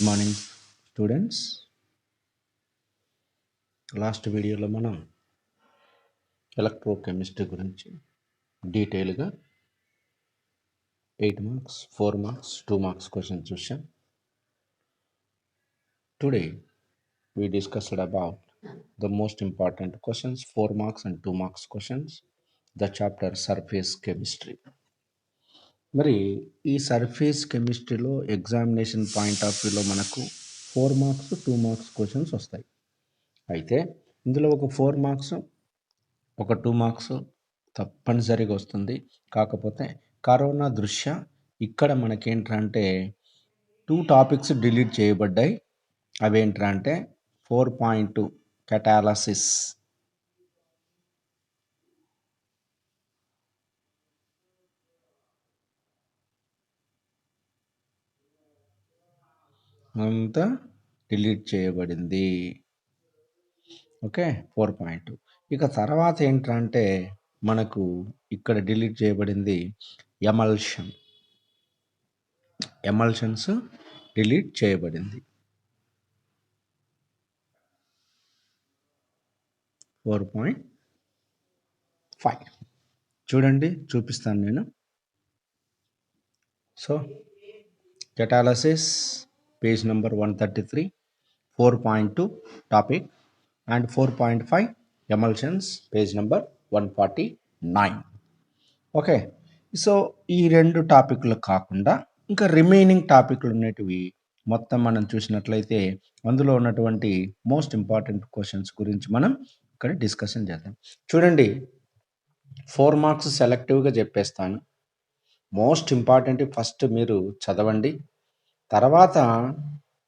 Morning students. Last వీడియోలో మనం electrochemistry గురించి డీటెయిల్గా 8 మార్క్స్ 4 మార్క్స్ 2 మార్క్స్ క్వశ్చన్ చూసాం. Today we discussed about the most important questions, 4 marks and 2 marks questions, the chapter surface chemistry. మరి ఈ surface కెమిస్ట్రీలో examination point of వ్యూలో మనకు 4 మార్క్స్ 2 మార్క్స్ క్వశ్చన్స్ వస్తాయి. అయితే ఇందులో ఒక 4 మార్క్స్ ఒక 2 మార్క్స్ తప్పనిసరిగా వస్తుంది. కాకపోతే కరోనా దృష్ట్యా ఇక్కడ మనకేంటంటే 2 టాపిక్స్ డిలీట్ చేయబడ్డాయి. అవేంటంటే 4.2 కెటాలసిస్, అంతా డిలీట్ చేయబడింది. ఓకే, 4.2. ఇక తర్వాత ఏంటంటే మనకు ఇక్కడ డిలీట్ చేయబడింది ఎమల్షన్స్ డిలీట్ చేయబడింది. 4.5 చూడండి, చూపిస్తాను నేను. So catalysis page number 133, 4.2 topic and 4.5 emulsions page number 149. Okay, so ఈ 2 టాపిక్లు కాకుండా ఇంకా రిమైనింగ్ టాపిక్లు ఉన్నటివి మొత్తం మనం చూసినట్లయితే అందులో ఉన్నటువంటి మోస్ట్ ఇంపార్టెంట్ క్వశ్చన్స్ గురించి మనం ఇక్కడ డిస్కషన్ చేద్దాం. చూడండి, 4 మార్క్స్ సెలెక్టివ్గా చెప్పేస్తాను. మోస్ట్ ఇంపార్టెంట్ ఫస్ట్ మీరు చదవండి. తర్వాత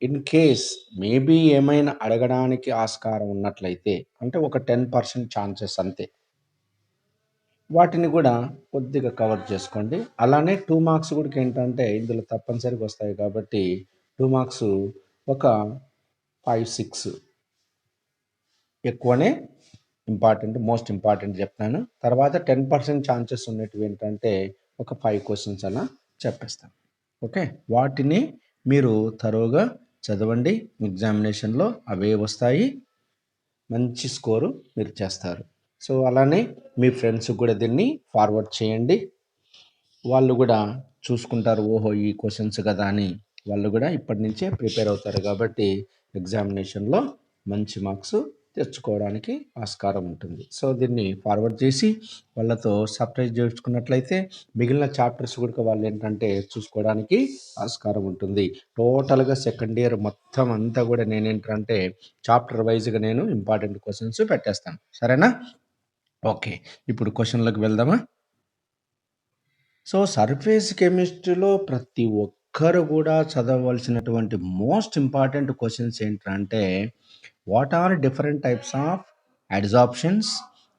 ఇన్ కేస్ మేబీ ఏమైనా అడగడానికి ఆస్కారం ఉన్నట్లయితే, అంటే ఒక 10% ఛాన్సెస్ అంతే, వాటిని కూడా కొద్దిగా కవర్ చేసుకోండి. అలానే 2 మార్క్స్ కూడా ఏంటంటే ఇందులో తప్పనిసరిగా వస్తాయి కాబట్టి 2 మార్క్స్ ఒక 5-6 ఎక్కువనే ఇంపార్టెంట్, మోస్ట్ ఇంపార్టెంట్ చెప్తాను. తర్వాత 10% ఛాన్సెస్ ఉన్నట్టు ఏంటంటే ఒక 5 క్వశ్చన్స్ అలా చెప్పేస్తాను. ఓకే, వాటిని మీరు తరోగా చదవండి. ఎగ్జామినేషన్లో అవే వస్తాయి, మంచి స్కోరు మీరు చేస్తారు. సో అలానే మీ ఫ్రెండ్స్ కూడా దీన్ని ఫార్వర్డ్ చేయండి. వాళ్ళు కూడా చూసుకుంటారు, ఓహో ఈ క్వశ్చన్స్ కదా అని. వాళ్ళు కూడా ఇప్పటి నుంచే ప్రిపేర్ అవుతారు కాబట్టి ఎగ్జామినేషన్లో మంచి మార్క్స్ తెచ్చుకోవడానికి ఆస్కారం ఉంటుంది. సో దీన్ని ఫార్వర్డ్ చేసి వాళ్ళతో సర్ప్రైజ్ చేసుకున్నట్లయితే మిగిలిన చాప్టర్స్ కూడా వాళ్ళు ఏంటంటే చూసుకోవడానికి ఆస్కారం ఉంటుంది. టోటల్గా సెకండ్ ఇయర్ మొత్తం అంతా కూడా నేనేంటంటే చాప్టర్ వైజ్గా నేను ఇంపార్టెంట్ క్వశ్చన్స్ పెట్టేస్తాను. సరేనా? ఓకే, ఇప్పుడు క్వశ్చన్లకు వెళ్దామా? సో సర్ఫేస్ కెమిస్ట్రీలో ప్రతి ఒక్కరు కూడా చదవవలసినటువంటి మోస్ట్ ఇంపార్టెంట్ క్వశ్చన్స్ ఏంటంటే, what are different types of adsorptions,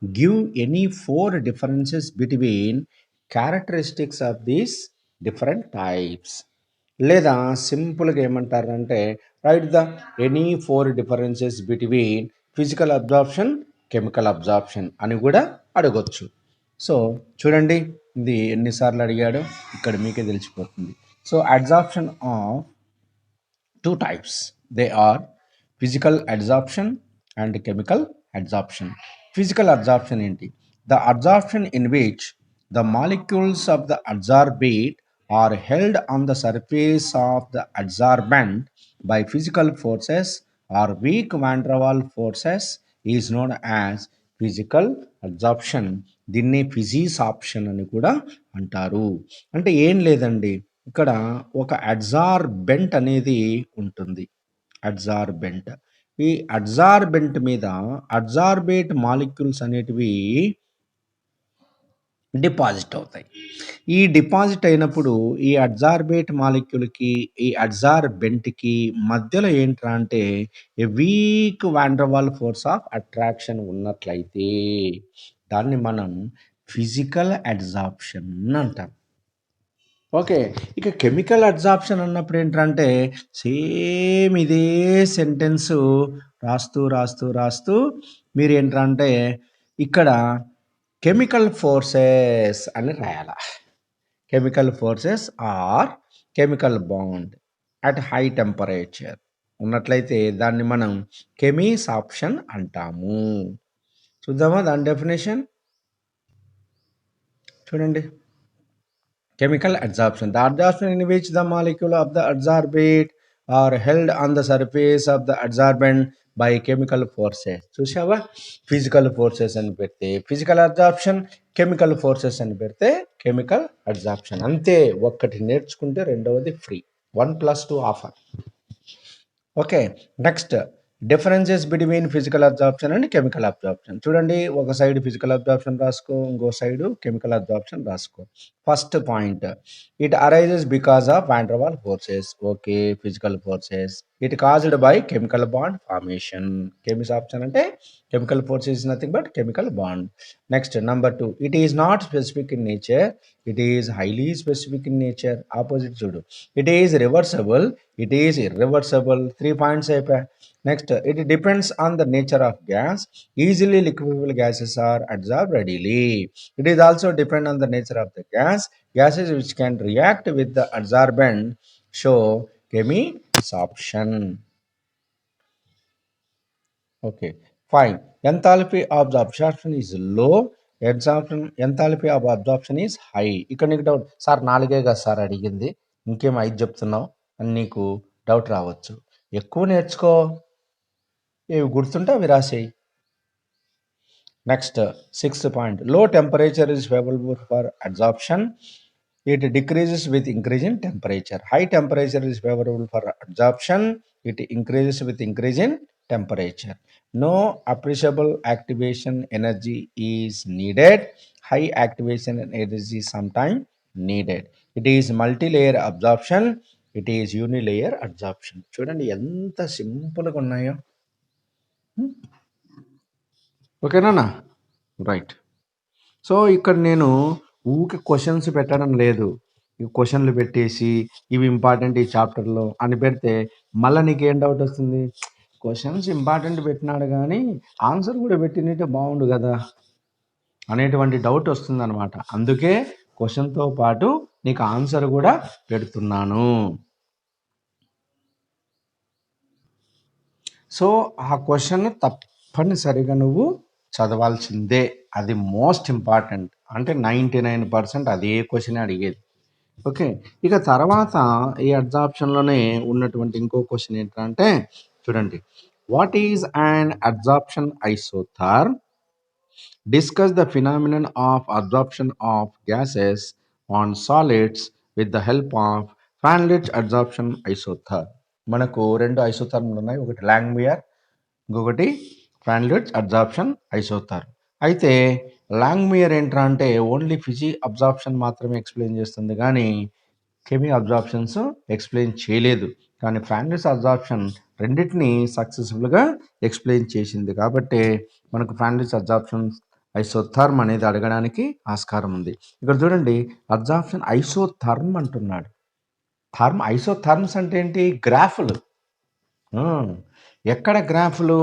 give any 4 differences between characteristics of these different types. లేదా సింపుల్గా ఏమంటారంటే write the any 4 differences between physical absorption, chemical absorption అని కూడా అడగొచ్చు. సో చూడండి, ఇది ఎన్నిసార్లు అడిగాడో ఇక్కడ మీకే తెలిసిపోతుంది. So adsorption of 2 types, they are physical adsorption and chemical adsorption. Physical adsorption ఏంటి? The adsorption in which the molecules of the adsorbate are held on the surface of the adsorbent by physical forces or weak van der Waals forces is known as physical adsorption. దీన్ని ఫిజిసాప్షన్ అని కూడా అంటారు. అంటే ఏం లేదండి, ఇక్కడ ఒక అడ్సార్బెంట్ అనేది ఉంటుంది. అడ్సార్బెంట్, ఈ అడ్సార్బెంట్ మీద అడ్సార్బేట్ మాలిక్యూల్స్ అనేటివి డిపాజిట్ అవుతాయి. ఈ డిపాజిట్ అయినప్పుడు ఈ అడ్సార్బేట్ మాలిక్యూల్కి ఈ అడ్సార్బెంట్కి మధ్యలో ఏంట్రా అంటే a weak van der Waal force of attraction ఉన్నట్లయితే దాన్ని మనం ఫిజికల్ అడ్సార్ప్షన్ అంటాం. ఓకే, ఇక కెమికల్ అడ్సార్ప్షన్ అన్నప్పుడు ఏంటంటే సేమ్ ఇదే సెంటెన్సు రాస్తూ మీరు ఏంటంటే ఇక్కడ కెమికల్ ఫోర్సెస్ అని రాయాల. Chemical forces or chemical bond. At high temperature ఉన్నట్లయితే దాన్ని మనం కెమీసాప్షన్ అంటాము. చూద్దామా దాని డెఫినేషన్? చూడండి, chemical adsorption, the adsorption in which the molecule of the adsorbate are held on the surface of the adsorbent by chemical forces. చూసావా, physical forces అని పెడితే ఫిజికల్ అబ్జార్ప్షన్, కెమికల్ ఫోర్సెస్ అని పెడితే కెమికల్ అబ్జార్ప్షన్. అంతే, ఒక్కటి నేర్చుకుంటే రెండవది free. 1+2 offer. Okay, next differences between physical absorption and chemical absorption. చూడండి, ఒక సైడ్ ఫిజికల్ అబ్జార్ప్షన్ రాసుకో, ఇంకో సైడ్ కెమికల్ అబ్జార్ప్షన్ రాసుకో. First point, it arises because of van der Waal forces. Okay, physical forces. It caused by chemical bond formation. Chemisorption అంటే chemical forces is nothing but chemical bond. Next number 2, it is not specific in nature, it is highly specific in nature. Opposite చూడు, it is reversible, it is irreversible. 3 points అయిపోయాయి. Next, it depends on the nature of gas, easily liquefiable gases are absorb readily. It is also depend on the nature of the gas, gases which can react with the adsorbent show chemisoption. Okay, fine. Enthalpy of the absorption is low, enthalpy of absorption is high. ఇక్కడ నీకు doubt, sir 4 కదా sir అడిగింది, ఇంకేం 5 చెప్తున్నావు అని నీకు doubt రావచ్చు. ఎక్కువ నేర్చుకో, ఏవి గుర్తుంటే అవి రాసేయి. నెక్స్ట్ 6th పాయింట్, లో temperature is favorable for absorption, it decreases with increase in temperature. High temperature is favorable for absorption, it increases with increase in temperature. No appreciable activation energy is needed, high activation energy is sometimes needed. It is multi-layer absorption, it is unilayer absorption. చూడండి ఎంత సింపుల్గా ఉన్నాయో. ఓకేనా? Right. So ఇక్కడ నేను ఊకే questions పెట్టడం లేదు, ఈ క్వశ్చన్లు పెట్టేసి ఇవి ఇంపార్టెంట్ ఈ చాప్టర్లో అని పెడితే మళ్ళీ నీకేం డౌట్ వస్తుంది, క్వశ్చన్స్ ఇంపార్టెంట్ పెట్టినాడు కానీ ఆన్సర్ కూడా పెట్టినట్టే బాగుండు కదా అనేటువంటి డౌట్ వస్తుంది అనమాట. అందుకే క్వశ్చన్తో పాటు నీకు ఆన్సర్ కూడా పెడుతున్నాను. సో ఆ క్వశ్చన్ తప్పనిసరిగా నువ్వు చదవాల్సిందే, అది మోస్ట్ ఇంపార్టెంట్. అంటే 99% అదే క్వశ్చన్ అడిగేది. ఓకే, ఇక తర్వాత ఈ అబ్జార్ప్షన్లోనే ఉన్నటువంటి ఇంకో క్వశ్చన్ ఏంటంటే చూడండి, what is an absorption isotherm, discuss the phenomenon of absorption of gases on solids with the help of Freundlich absorption isotherm. మనకు 2 ఐసోథర్మ్లు ఉన్నాయి, ఒకటి లాంగ్మియర్, ఇంకొకటి ఫ్రాన్లిచ్ అబ్జార్ప్షన్ ఐసోథర్మ్. అయితే లాంగ్మియర్ ఏంట్రా అంటే ఓన్లీ ఫిజి అబ్జార్ప్షన్ మాత్రమే ఎక్స్ప్లెయిన్ చేస్తుంది కానీ కెమీ అబ్జార్ప్షన్స్ ఎక్స్ప్లెయిన్ చేయలేదు. కానీ ఫ్రాన్లిచ్ అబ్జార్ప్షన్ రెండింటిని సక్సెస్ఫుల్గా ఎక్స్ప్లెయిన్ చేసింది. కాబట్టి మనకు ఫ్రాన్లిచ్ అబ్జార్ప్షన్ ఐసోథర్మ్ అనేది అడగడానికి ఆస్కారం ఉంది. ఇక్కడ చూడండి, అబ్జార్ప్షన్ ఐసోథర్మ్ అంటున్నాడు. ఐసోథర్మ్స్ అంటే ఏంటి? గ్రాఫ్లు. ఎక్కడ గ్రాఫ్లు?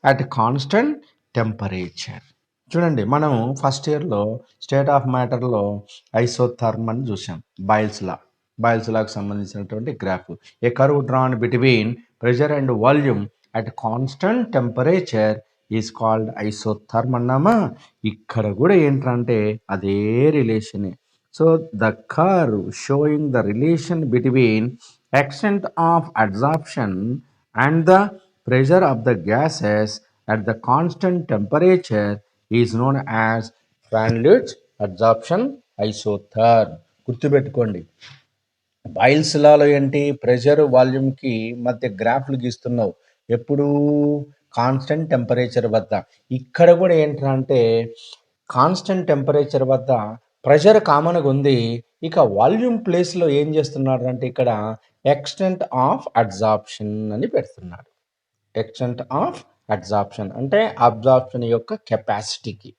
At constant temperature. చూడండి, మనం ఫస్ట్ ఇయర్లో స్టేట్ ఆఫ్ మ్యాటర్లో ఐసోథర్మ్ అని చూసాం, బాయిల్స్ లాకు సంబంధించినటువంటి graph. A curve drawn between pressure and volume at constant temperature is called isotherm అన్నామా. ఇక్కడ కూడా ఏంటంటే అదే రిలేషనే. So the curve showing the relation between extent of adsorption and the pressure of the gases at the constant temperature is known as Franlich adsorption isotherm. గుర్తుపెట్టుకోండి, boils లాలో ఏంటి? Pressure వాల్యూమ్కి మధ్య గ్రాఫ్లు గీస్తున్నావు, ఎప్పుడు? కాన్స్టెంట్ టెంపరేచర్ వద్ద. ఇక్కడ కూడా ఏంటంటే కాన్స్టెంట్ టెంపరేచర్ వద్ద ప్రెషర్ కామన్గా ఉంది, ఇక వాల్యూమ్ ప్లేస్లో ఏం చేస్తున్నాడు అంటే ఇక్కడ ఎక్స్టెంట్ ఆఫ్ అబ్జార్ప్షన్ అని పెడుతున్నాడు. ఎక్స్టెంట్ ఆఫ్ అబ్జార్ప్షన్ అంటే అబ్జార్ప్షన్ యొక్క కెపాసిటీకి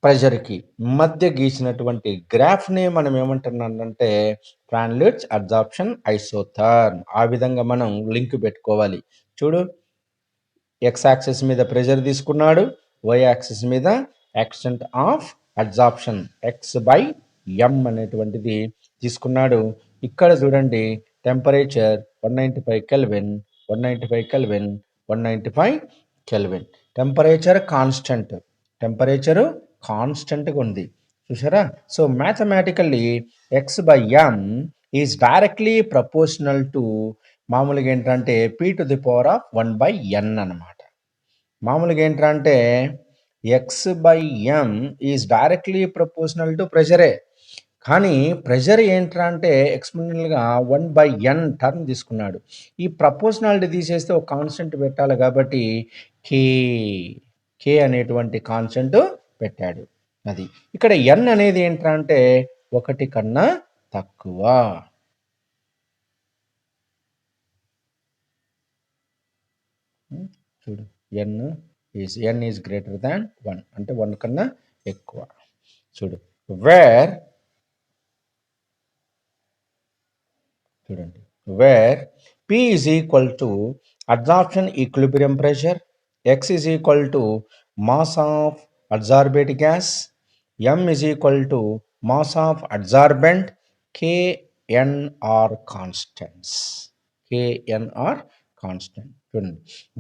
ప్రెషర్కి మధ్య గీసినటువంటి గ్రాఫ్ని మనం ఏమంటున్నామంటే ఫ్రాన్లిచ్ అబ్జార్ప్షన్ ఐసోథర్మ్. ఆ విధంగా మనం లింక్ పెట్టుకోవాలి. చూడు, ఎక్స్ యాక్సిస్ మీద ప్రెషర్ తీసుకున్నాడు, వై యాక్సిస్ మీద ఎక్స్టెంట్ ఆఫ్ అబ్జార్ప్షన్ x/m అనేటువంటిది తీసుకున్నాడు. ఇక్కడ చూడండి, temperature 195 kelvin, 195 kelvin, 195 kelvin. Temperature కాన్స్టెంట్గా ఉంది చూసారా. So mathematically x/m is directly proportional to మామూలుగా ఏంటంటే p⁴ అనమాట. మామూలుగా ఏంటంటే x/m is directly proportional to ప్రెషరే. కానీ ప్రెషర్ ఏంటంటే ఎక్స్పెరిమెంటల్గా 1/n టర్మ్ తీసుకున్నాడు. ఈ ప్రపోర్షనాలిటీ తీసేస్తే ఒక కాన్స్టెంట్ పెట్టాలి కాబట్టి కే అనేటువంటి కాన్స్టెంట్ పెట్టాడు. అది ఇక్కడ n అనేది ఏంటంటే 1 కన్నా తక్కువ. చూడు n ఈజ్ గ్రేటర్ దాన్ 1 అంటే 1 కన్నా ఎక్కువ. చూడు చూడండి wear P is equal to adsorption equilibrium pressure, X is equal to mass of adsorbate gas, M is equal to mass of adsorbent, Kn are constants.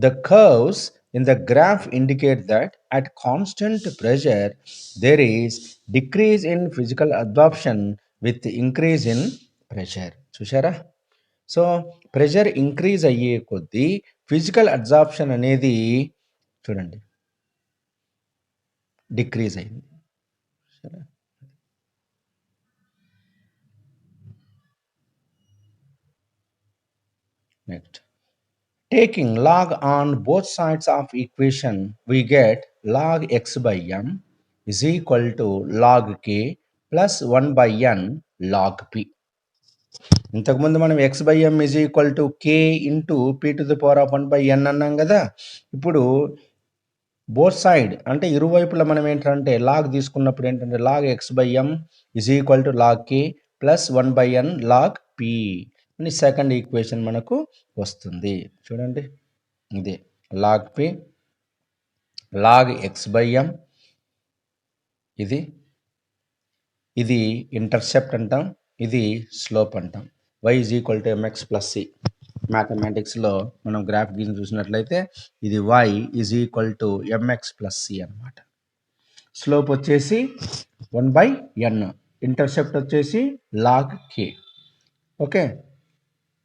The curves in the graph indicate that at constant pressure there is decrease in physical absorption with increase in pressure. చూసారా. So pressure increase అయ్యే కొద్దీ physical absorption అనేది చూడండి decrease అయింది. Next taking log on both sides of equation we get log x/m is equal to log k plus 1/n log p. ఇంతకుముందు మనం x/m is equal to k into p⁴1/n అన్నాం కదా. ఇప్పుడు both side అంటే ఇరువైపులా మనం ఏంటంటే లాగ్ తీసుకున్నప్పుడు ఏంటంటే log x/m is equal to log k plus 1/n log p అని సెకండ్ ఈక్వేషన్ మనకు వస్తుంది. చూడండి ఇదే log p log x/m, ఇది ఇంటర్సెప్ట్ అంటాం, ఇది స్లోప్ అంటాం. y is equal to mx plus c. మ్యాథమెటిక్స్లో మనం గ్రాఫ్ గీసి చూసినట్లయితే ఇది y is equal to mx plus c అనమాట. స్లోప్ వచ్చేసి 1/n, ఇంటర్సెప్ట్ వచ్చేసి log k. Okay.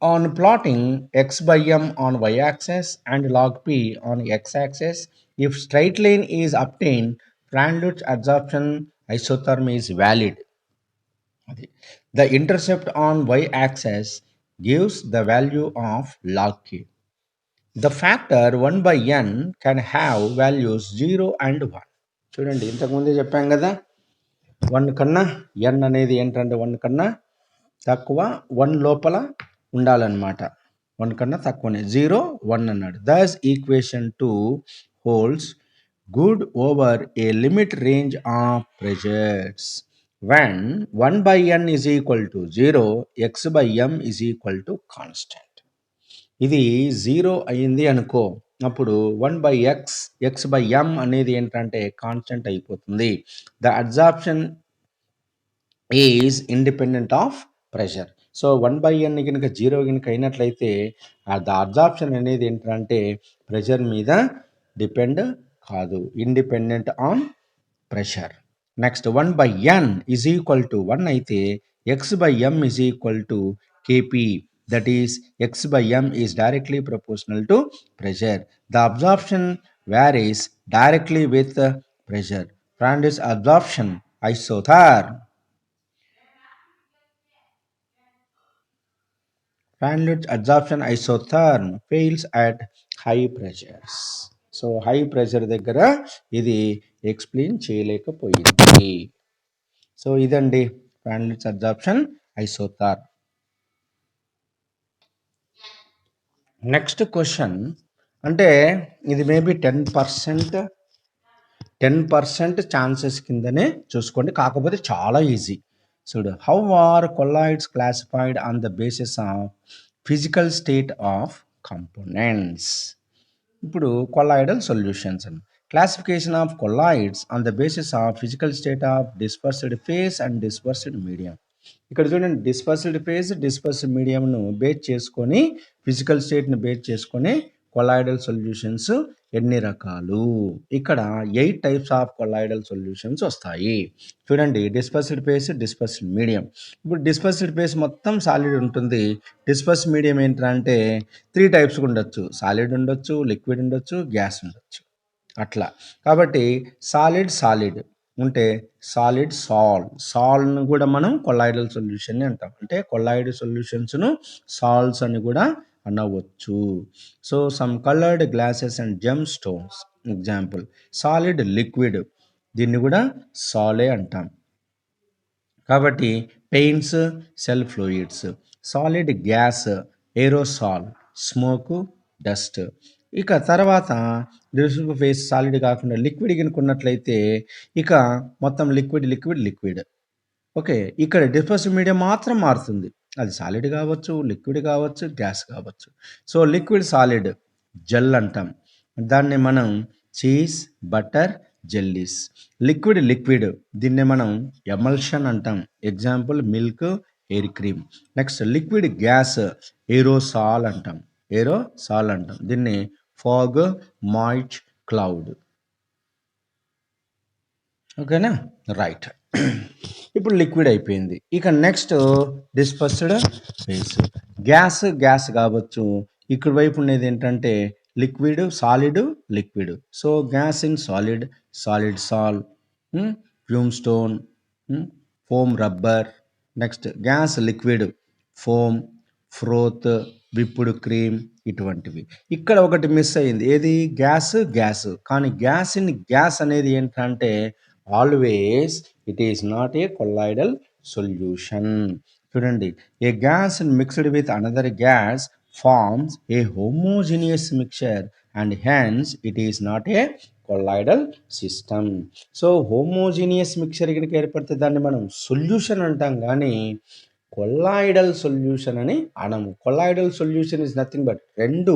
On plotting x/m on y-axis and log p on x-axis, if straight line is obtained, Fresnel's absorption isotherm is valid. The intercept on y-axis gives the value of log k. The factor 1/n can have values 0 and 1. చూడండి ఇంతకుముందే చెప్పాం కదా 1 కన్నా n అనేది ఏంటంటే 1 కన్నా తక్కువ, 1 లోపల ఉండాలన్నమాట. 1 కన్నా తక్కువనే 0 1 అన్నాడు. Thus equation 2 holds good over a limit range of pressures. when 1/n is equal to 0, x/m is equal to constant. ఇది 0 అయింది అనుకో, అప్పుడు 1/x/m అనేది ఏంటంటే కాన్స్టెంట్ అయిపోతుంది. The absorption is independent of pressure. So 1/n కనుక 0 కనుక అయినట్లయితే ద అబ్జార్ప్షన్ అనేది ఏంటంటే ప్రెషర్ మీద డిపెండ్ కాదు, independent on pressure. Next 1/n is equal to 1 అయితే x/m is equal to kp, that is x/m is directly proportional to pressure. The absorption varies directly with pressure. Fresnel's absorption isotherm. Fresnel's absorption isotherm fails at high pressures. So high pressure దగ్గర ఇది explain చేయలేకపోయింది. So ఇదండి Fresnel's absorption isotherm. Next question అంటే ఇది maybe 10% chances కిందనే చూసుకోండి, కాకపోతే చాలా ఈజీ. చూడు, how are colloids classified on the basis of physical state of components. ఇప్పుడు కొలాయిడల్ సొల్యూషన్స్ అని classification of colloids on the basis of physical state of dispersed phase and dispersed medium. ఇక్కడ చూడండి డిస్పర్స్డ్ మీడియంను బేస్ చేసుకొని physical స్టేట్ని base చేసుకొని colloidal solutions ఎన్ని రకాలు, ఇక్కడ 8 టైప్స్ ఆఫ్ కొలాయిడల్ సొల్యూషన్స్ వస్తాయి. చూడండి, డిస్పర్స్డ్ మీడియం. ఇప్పుడు డిస్పర్స్డ్ ఫేస్ మొత్తం సాలిడ్ ఉంటుంది. డిస్పర్స్డ్ మీడియం ఏంటంటే 3 టైప్స్ ఉండొచ్చు. సాలిడ్ ఉండొచ్చు, లిక్విడ్ ఉండొచ్చు, గ్యాస్ ఉండొచ్చు, అట్లా. కాబట్టి సాలిడ్ ఉంటే సాల్ను కూడా మనం కొలాయిడల్ సొల్యూషన్ అంటాం. అంటే కొలాయిడ్ సొల్యూషన్స్ను సాల్ట్స్ అని కూడా అనవచ్చు. So some coloured glasses and gem stones example. Solid liquid, దీన్ని కూడా సాలే అంటాం. కాబట్టి paints, cell fluids. Solid gas, aerosol, smoke, dust. ఇక తర్వాత డిస్పర్స్డ్ ఫేస్ సాలిడ్ కాకుండా లిక్విడ్ కనుకున్నట్లయితే ఇక మొత్తం లిక్విడ్. ఓకే, ఇక్కడ డిస్పర్స్డ్ మీడియం మాత్రం మారుతుంది. అది సాలిడ్ కావచ్చు, లిక్విడ్ కావచ్చు, గ్యాస్ కావచ్చు. సో లిక్విడ్ సాలిడ్ జెల్ అంటాం. దాన్ని మనం చీజ్, బటర్, జెల్లీస్. లిక్విడ్ దీన్ని మనం ఎమల్షన్ అంటాం. Example milk, air cream. Next liquid gas aerosol అంటాం. దీన్ని ఫాగ్, మాయిస్ట్, క్లౌడ్. ఓకేనా, రైట్. ఇప్పుడు లిక్విడ్ అయిపోయింది. ఇక నెక్స్ట్ డిస్పర్స్డ్ ఫేస్. గ్యాస్ కావచ్చు. ఇక్కడ వైపు ఉండేది ఏంటంటే liquid, solid, liquid. So gas in solid sol, pumice stone, foam rubber. Next gas liquid, foam, froth, whipped cream, ఇటువంటివి. ఇక్కడ ఒకటి మిస్ అయింది, ఏది? గ్యాస్. కానీ గ్యాస్ అనేది ఏంటంటే always it is not a colloidal solution. చూడండి, a gas mixed with another gas forms a homogeneous mixture and hence it is not a colloidal system. So homogeneous mixture కనుక ఏర్పడితే దాన్ని మనం సొల్యూషన్ అంటాం, కానీ కొలాయిడల్ సొల్యూషన్ అని అనము. Colloidal solution is nothing but రెండు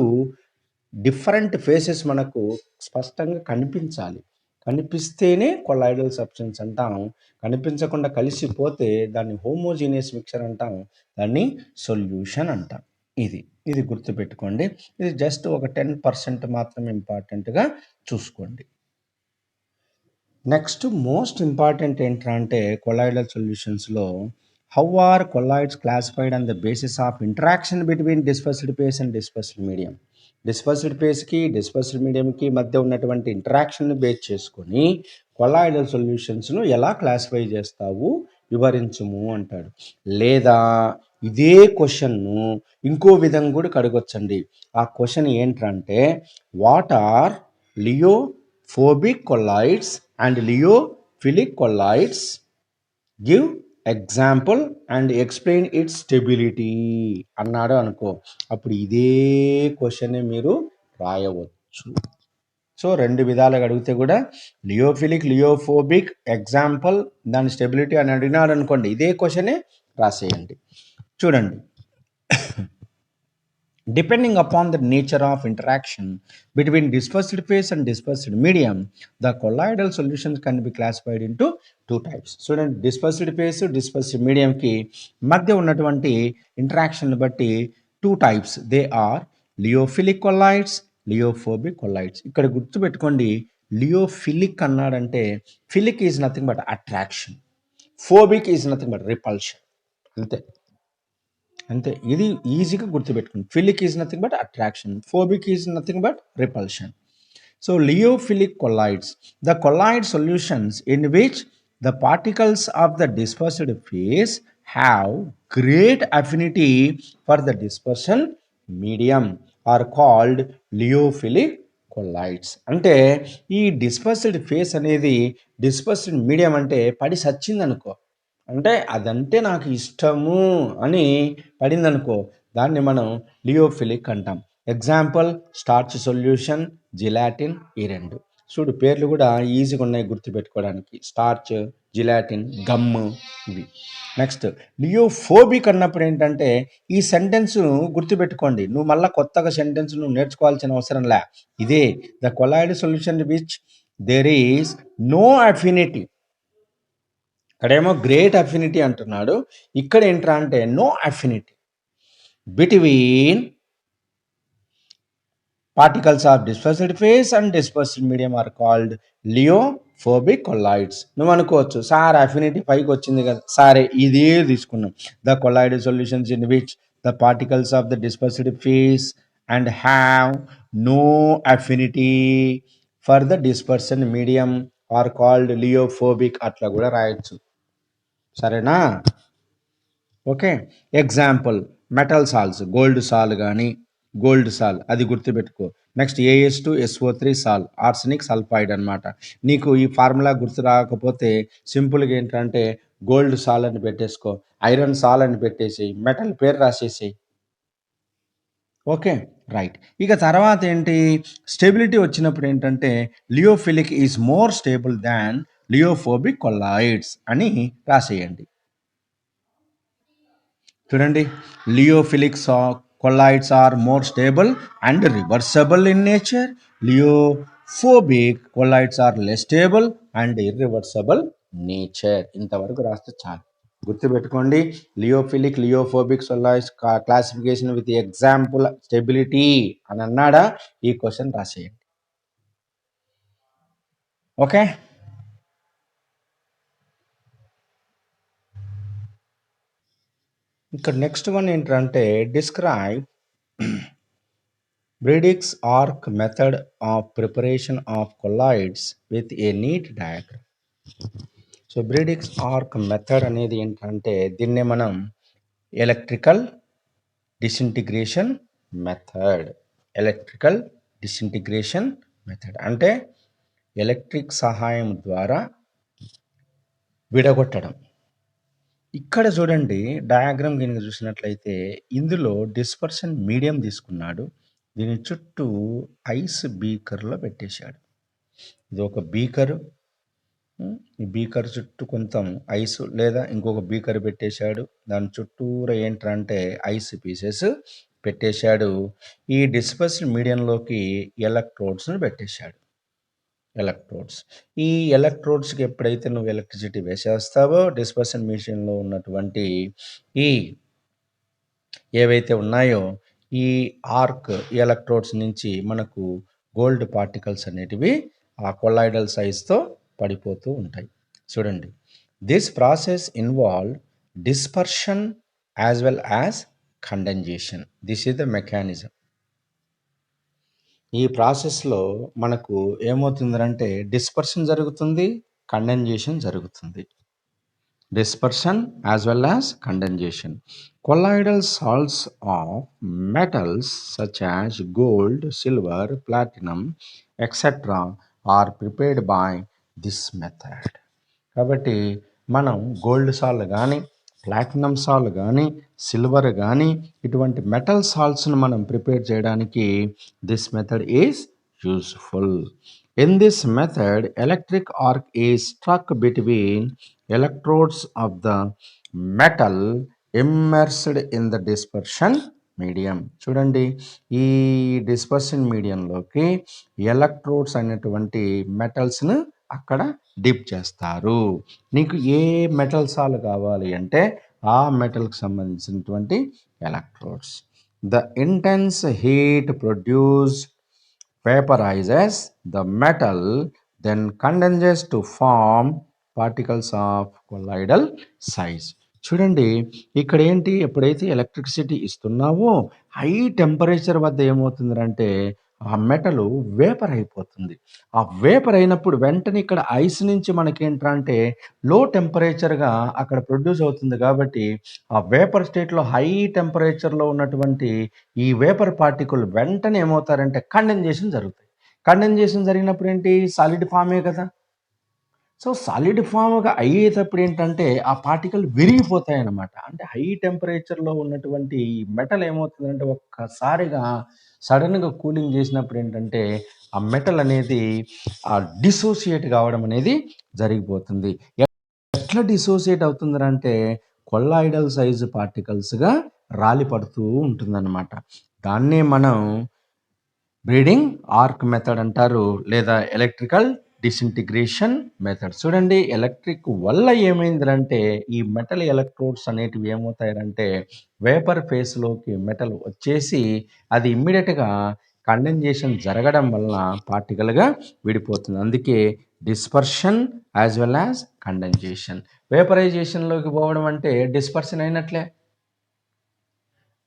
డిఫరెంట్ ఫేసెస్ మనకు స్పష్టంగా కనిపించాలి. కనిపిస్తేనే కొలాయిడల్ సబ్స్టెన్స్ అంటాం. కనిపించకుండా కలిసిపోతే దాన్ని హోమోజీనియస్ మిక్చర్ అంటాం, దాన్ని సొల్యూషన్ అంటాం. ఇది గుర్తుపెట్టుకోండి. ఇది జస్ట్ ఒక 10% మాత్రం ఇంపార్టెంట్గా చూసుకోండి. నెక్స్ట్ మోస్ట్ ఇంపార్టెంట్ ఏంటంటే కొలాయిడల్ సొల్యూషన్స్లో how are colloids classified on the basis of interaction between dispersed phase and dispersed medium. Dispersed ఫేస్కి డిస్పర్స్డ్ మీడియంకి మధ్య ఉన్నటువంటి ఇంటరాక్షన్ని బేస్ చేసుకొని కొలాయిడల్ సొల్యూషన్స్ను ఎలా క్లాసిఫై చేస్తావు వివరించుము అంటాడు. లేదా ఇదే క్వశ్చన్ను ఇంకో విధంగా కూడా అడగొచ్చండి. ఆ క్వశ్చన్ ఏంటంటే what are lyophobic colloids and lyophilic colloids, give example and explain its stability అన్నాడు అనుకో, అప్పుడు ఇదే క్వశ్చనే మీరు రాయవచ్చు. సో 2 విధాలుగా అడిగితే కూడా లియోఫిలిక్, లియోఫోబిక్, ఎగ్జాంపుల్, దాని స్టెబిలిటీ అని అడిగినాడు అనుకోండి, ఇదే క్వశ్చనే రాసేయండి. చూడండి, depending upon the nature of interaction between dispersed phase and dispersed medium, the colloidal solutions can be classified into 2 types. Student, dispersed phase, dispersed medium ki madhya ఉన్నటువంటి ఇంటరాక్షన్ బట్టి 2 types. They are lyophilic colloids, lyophobic colloids. ఇక్కడ గుర్తుపెట్టుకోండి, lyophilic అన్నాడంటే philic is nothing but attraction, phobic is nothing but repulsion. అంతే, ఇది ఈజీగా గుర్తుపెట్టుకోండి. Philic is nothing but attraction, phobic is nothing but repulsion. So lyophilic colloids, the colloid solutions in which the particles of the dispersed phase have great affinity for the dispersion medium are called lyophilic colloids. అంటే ఈ dispersed face అనేది dispersed medium అంటే పడి సచ్చింది అనుకో, అంటే అదంటే నాకు ఇష్టము అని పడింది అనుకో, దాన్ని మనం లియోఫిలిక్ అంటాం. ఎగ్జాంపుల్ స్టార్చ్ సొల్యూషన్, జిలాటిన్, ఈ 2. చూడు, పేర్లు కూడా ఈజీగా ఉన్నాయి గుర్తుపెట్టుకోవడానికి, స్టార్చ్, జిలాటిన్, గమ్, ఇవి. నెక్స్ట్ లియోఫోబిక్ అన్నప్పుడు ఏంటంటే ఈ సెంటెన్స్ గుర్తుపెట్టుకోండి, నువ్వు మళ్ళీ కొత్తగా సెంటెన్స్ నువ్వు నేర్చుకోవాల్సిన అవసరం లే. ఇదే the colloid solution which there is no affinity ఇక్కడేమో గ్రేట్ అఫినిటీ అంటున్నాడు, ఇక్కడ ఏంట్రా అంటే no affinity between particles of dispersed phase and dispersed medium are called lyophobic colloids. నువ్వు అనుకోవచ్చు సార్ అఫినిటీ పైకి వచ్చింది కదా, సరే ఇదే తీసుకున్నాం. The colloid solutions in which the particles of the dispersed phase and have no affinity for the dispersion medium are called lyophobic, అట్లా కూడా రాయొచ్చు. సరేనా? Okay. Example metal sols, gold sol కానీ గోల్డ్ సాల్, అది గుర్తుపెట్టుకో. నెక్స్ట్ AS2SO3 సాల్, arsenic sulphide అనమాట. నీకు ఈ ఫార్ములా గుర్తు రాకపోతే సింపుల్గా ఏంటంటే గోల్డ్ సాల్ అని పెట్టేసుకో, ఐరన్ సాల్ అని పెట్టేసి మెటల్ పేరు రాసేసేయి. Okay right. ఇక తర్వాత ఏంటి, స్టెబిలిటీ వచ్చినప్పుడు ఏంటంటే lyophilic is more stable than lyophobic colloids అని రాసేయండి. చూడండి, lyophilic colloids are more stable and reversible in nature. Lyophobic colloids are less stable and irreversible nature. ఇంతవరకు రాస్తే చాలు, గుర్తుపెట్టుకోండి. Lyophilic lyophobic colloids classification with example stability అని అన్నాడా, ఈ క్వశ్చన్ రాసేయండి. ఓకే. ఇక్కడ నెక్స్ట్ వన్ ఏంటంటే describe Breivik's arc method of preparation of colloids with a neat diagram. So Breivik's arc method అనేది ఏంటంటే దీన్నే మనం electrical disintegration method. Electrical disintegration method అంటే ఎలక్ట్రిక్ సహాయం ద్వారా విడగొట్టడం. ఇక్కడ చూడండి డయాగ్రామ్ కనుక చూసినట్లయితే ఇందులో డిస్పర్షన్ మీడియం తీసుకున్నాడు, దీని చుట్టూ ఐస్ బీకర్లో పెట్టేశాడు. ఇది ఒక బీకరు, ఈ బీకర్ చుట్టూ కొంత ఐస్ లేదా ఇంకొక బీకర్ పెట్టేశాడు, దాని చుట్టూరా ఏంటంటే ఐస్ పీసెస్ పెట్టేశాడు. ఈ డిస్పర్షన్ మీడియంలోకి ఎలక్ట్రోడ్స్ని పెట్టేశాడు. ఎలక్ట్రోడ్స్, ఈ ఎలక్ట్రోడ్స్కి ఎప్పుడైతే నువ్వు ఎలక్ట్రిసిటీ వేసేస్తావో డిస్పర్షన్ మీడియంలో ఉన్నటువంటి ఈ ఏవైతే ఉన్నాయో ఈ ఆర్క్ ఎలక్ట్రోడ్స్ నుంచి మనకు గోల్డ్ పార్టికల్స్ అనేటివి ఆ కొల్లాయిడల్ సైజ్తో పడిపోతూ ఉంటాయి. చూడండి, this process involve dispersion as well as condensation. This is the mechanism. ఈ ప్రాసెస్లో మనకు ఏమవుతుందంటే డిస్పర్షన్ జరుగుతుంది, కండెన్సేషన్ జరుగుతుంది. Dispersion as well as condensation. Colloidal salts of metals such as gold, silver, platinum, etc. are prepared by this method. కాబట్టి మనం gold sol కానీ platinum సాల్ కానీ సిల్వర్ కానీ ఇటువంటి మెటల్ సాల్ట్స్ను మనం ప్రిపేర్ చేయడానికి this method is useful. In this method, electric arc is struck between electrodes of the metal immersed in the dispersion medium. చూడండి, ఈ డిస్పర్షన్ మీడియంలోకి ఎలక్ట్రోడ్స్ అనేటువంటి మెటల్స్ను అక్కడ డిప్ చేస్తారు. నీకు ఏ మెటల్ సాల్ కావాలి అంటే ఆ మెటల్కి సంబంధించినటువంటి electrodes. The intense heat produced vaporizes the metal, then condenses to form particles of colloidal size. చూడండి, ఇక్కడ ఏంటి, ఎప్పుడైతే ఎలక్ట్రిసిటీ ఇస్తున్నావో హై టెంపరేచర్ వద్ద ఏమవుతుందంటే ఆ మెటల్ వేపర్ అయిపోతుంది. ఆ వేపర్ అయినప్పుడు వెంటనే ఇక్కడ ఐస్ నుంచి మనకేంటంటే లో టెంపరేచర్గా అక్కడ ప్రొడ్యూస్ అవుతుంది. కాబట్టి ఆ వేపర్ స్టేట్లో హై టెంపరేచర్లో ఉన్నటువంటి ఈ వేపర్ పార్టికల్ వెంటనే ఏమవుతారంటే కండెన్సేషన్ జరుగుతాయి. కండెన్సేషన్ జరిగినప్పుడు ఏంటి, సాలిడ్ ఫామే కదా. సో సాలిడ్ ఫామ్గా అయ్యేటప్పుడు ఏంటంటే ఆ పార్టికల్ విరిగిపోతాయి అన్నమాట. అంటే హై టెంపరేచర్లో ఉన్నటువంటి మెటల్ ఏమవుతుందంటే ఒక్కసారిగా సడన్గా కూలింగ్ చేసినప్పుడు ఏంటంటే ఆ మెటల్ అనేది డిసోసియేట్ కావడం అనేది జరిగిపోతుంది. ఎట్లా డిసోసియేట్ అవుతుందంటే కొల్లాయిడల్ సైజు పార్టికల్స్గా రాలి పడుతూ ఉంటుందన్నమాట. దాన్నే మనం బ్రీడింగ్ ఆర్క్ మెథడ్ అంటారు లేదా ఎలక్ట్రికల్ డిసింటిగ్రేషన్ మెథడ్. చూడండి ఎలక్ట్రిక్ వల్ల ఏమైందంటే ఈ మెటల్ ఎలక్ట్రోడ్స్ అనేటివి ఏమవుతాయంటే వేపర్ ఫేస్లోకి మెటల్ వచ్చేసి అది ఇమ్మీడియట్గా కండెన్సేషన్ జరగడం వలన పార్టికల్గా విడిపోతుంది. అందుకే dispersion as well as condensation. వేపరైజేషన్లోకి పోవడం అంటే డిస్పర్షన్ అయినట్లే,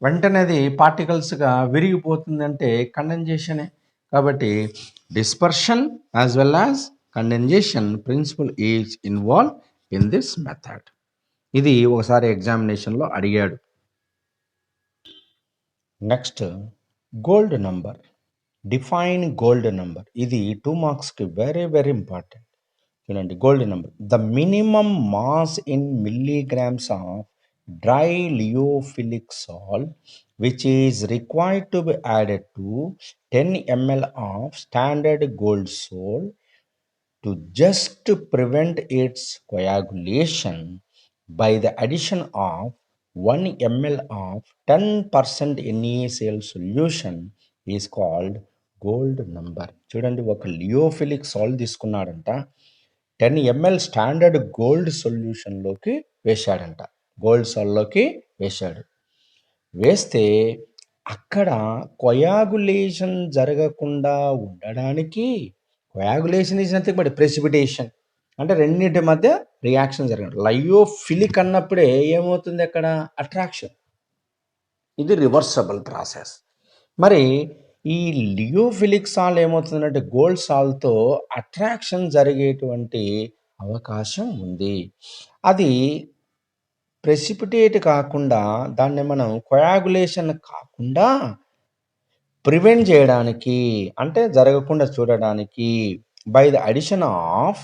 వెంటనే అది పార్టికల్స్గా విరిగిపోతుందంటే కండెన్సేషనే. కాబట్టి dispersion as well as condensation principle is involve in this method. ఇది ఒకసారి ఎగ్జామినేషన్లో అడిగాడు. Next gold number. Define gold number. ఇది 2 మార్క్స్కి వెరీ వెరీ ఇంపార్టెంట్. చూడండి gold number. The minimum mass in milligrams of dry lyophilic salt which is required to be added to 10 ml of standard gold salt to just prevent its coagulation by the addition of 1 ml of 10% NaCl solution is called gold number. చూడండి ఒక లియోఫిలిక్ salt తీసుకున్నాడంట, 10 ml standard gold సొల్యూషన్లోకి వేశాడంట, gold సాల్ట్లోకి వేశాడు. వేస్తే అక్కడ coagulation జరగకుండా ఉండడానికి, coagulation is nothing but precipitation, అంటే రెండింటి మధ్య రియాక్షన్ జరగడం. లయోఫిలిక్ అన్నప్పుడే ఏమవుతుంది అక్కడ అట్రాక్షన్, ఇది రివర్సబుల్ ప్రాసెస్. మరి ఈ లియోఫిలిక్ సాల్ట్ ఏమవుతుందంటే గోల్డ్ సాల్ట్తో అట్రాక్షన్ జరిగేటువంటి అవకాశం ఉంది. అది ప్రెసిపిటేట్ కాకుండా, దాన్ని మనం కొయాగులేషన్ కాకుండా ప్రివెంట్ చేయడానికి, అంటే జరగకుండా చూడడానికి బై ద అడిషన్ ఆఫ్,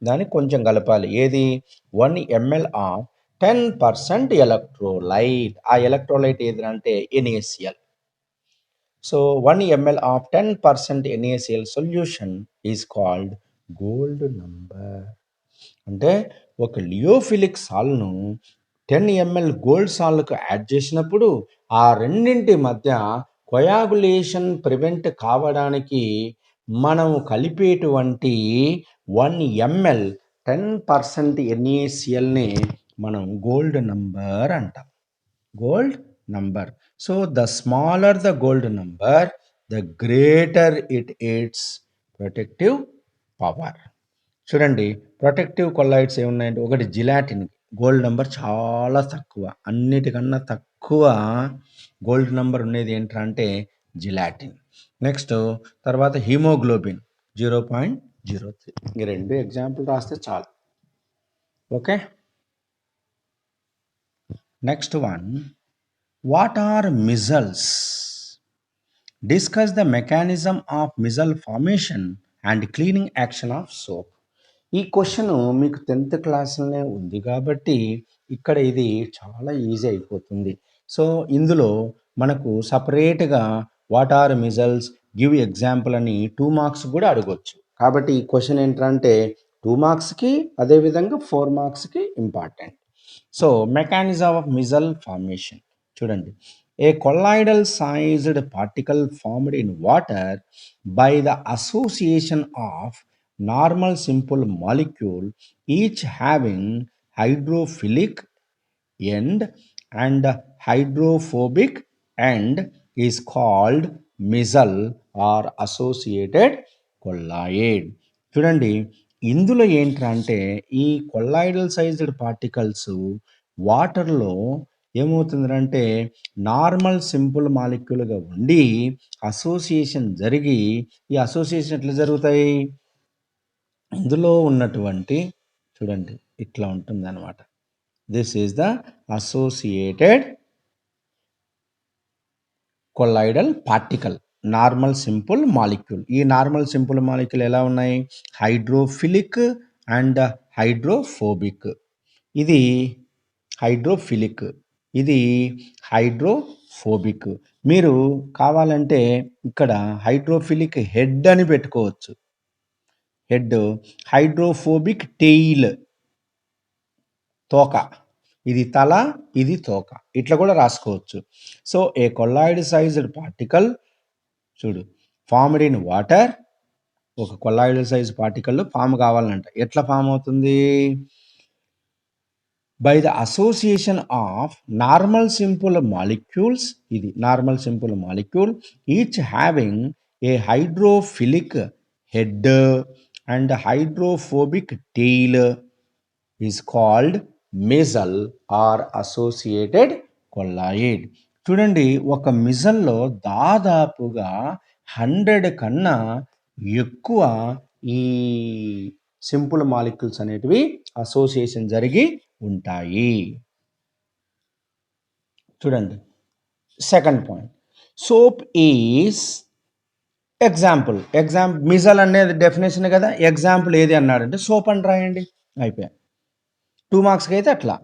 దాన్ని కొంచెం కలపాలి. ఏది 1 ml ఆఫ్ 10% ఎలక్ట్రోలైట్. ఆ ఎలక్ట్రోలైట్ ఏదంటే NaCl. So 1 ml of 10% NaCl solution is called gold number. అంటే ఒక లియోఫిలిక్ సాల్ట్ను 10 ml గోల్డ్ సాల్ట్కు యాడ్ చేసినప్పుడు ఆ రెండింటి మధ్య కొయాగులేషన్ ప్రివెంట్ కావడానికి మనం కలిపేటువంటి 1 ml 10% NaClని మనం గోల్డ్ నంబర్ అంటాం, gold number. So the smaller the gold number, the greater it's protective power. చూడండి ప్రొటెక్టివ్ కొల్లాయిడ్స్ ఏమున్నాయంటే, ఒకటి జిలాటిన్, గోల్డ్ నెంబర్ చాలా తక్కువ, అన్నిటికన్నా తక్కువ గోల్డ్ నెంబర్ ఉండేది ఏంటంటే జిలాటిన్. నెక్స్ట్ తర్వాత హీమోగ్లోబిన్ 0.03. ఈ రెండు ఎగ్జాంపుల్ రాస్తే చాలు. Okay. Next one, what are micelles? Discuss the mechanism of micelle formation and cleaning action of soap. ఈ క్వశ్చన్ మీకు 10th క్లాస్లోనే ఉంది కాబట్టి ఇక్కడ ఇది చాలా ఈజీ అయిపోతుంది. సో ఇందులో మనకు సపరేట్గా what are micelles, give example అని 2 మార్క్స్ కూడా అడగొచ్చు. కాబట్టి ఈ క్వశ్చన్ ఏంటంటే 2 మార్క్స్కి అదేవిధంగా 4 మార్క్స్కి important. So mechanism of micelle formation చూడండి. A colloidal sized particle formed in water by the association of normal simple molecule each having hydrophilic end and hydrophobic end is called missile or associated colloid. చూడండి ఇందులో ఏంటంటే ఈ colloidal sized particles వాటర్లో ఏమవుతుందంటే normal simple మాలిక్యూల్గా ఉండి association జరిగి, ఈ association ఎట్లా జరుగుతాయి, ఇందులో ఉన్నటువంటి చూడండి ఇట్లా ఉంటుంది అనమాట. This is the associated colloidal particle, normal simple molecule. ఈ నార్మల్ సింపుల్ మాలిక్యూల్ ఎలా ఉన్నాయి, హైడ్రోఫిలిక్ అండ్ హైడ్రోఫోబిక్. ఇది హైడ్రోఫిలిక్, ఇది హైడ్రోఫోబిక్. మీరు కావాలంటే ఇక్కడ హైడ్రోఫిలిక్ హెడ్ అని పెట్టుకోవచ్చు, హెడ్, హైడ్రోఫోబిక్ టెయిల్, తోక, ఇది తల, ఇది తోక, ఇట్లా కూడా రాసుకోవచ్చు. So a colloid sized particle చూడు ఫార్మ్డ్ ఇన్ వాటర్ ఒక కొల్లాయిడల్ సైజ్ పార్టికల్ ఫామ్ కావాలంట. ఎట్లా ఫామ్ అవుతుంది? By the association of normal simple molecules, ఇది normal simple molecule, each having a hydrophilic head and hydrophobic tail is called micelle or associated colloid. చూడండి, ఒక మిజల్లో దాదాపుగా 100 కన్నా ఎక్కువ ఈ సింపుల్ మాలిక్యూల్స్ అనేటివి అసోసియేషన్ జరిగి ఉంటాయి. చూడండి, second point, soap is example. Missile అనేది డెఫినేషన్ కదా, ఎగ్జాంపుల్ ఏది అన్నాడంటే సోప్ అని రాయండి, అయిపోయా. 2 మార్క్స్కి అయితే అట్లా.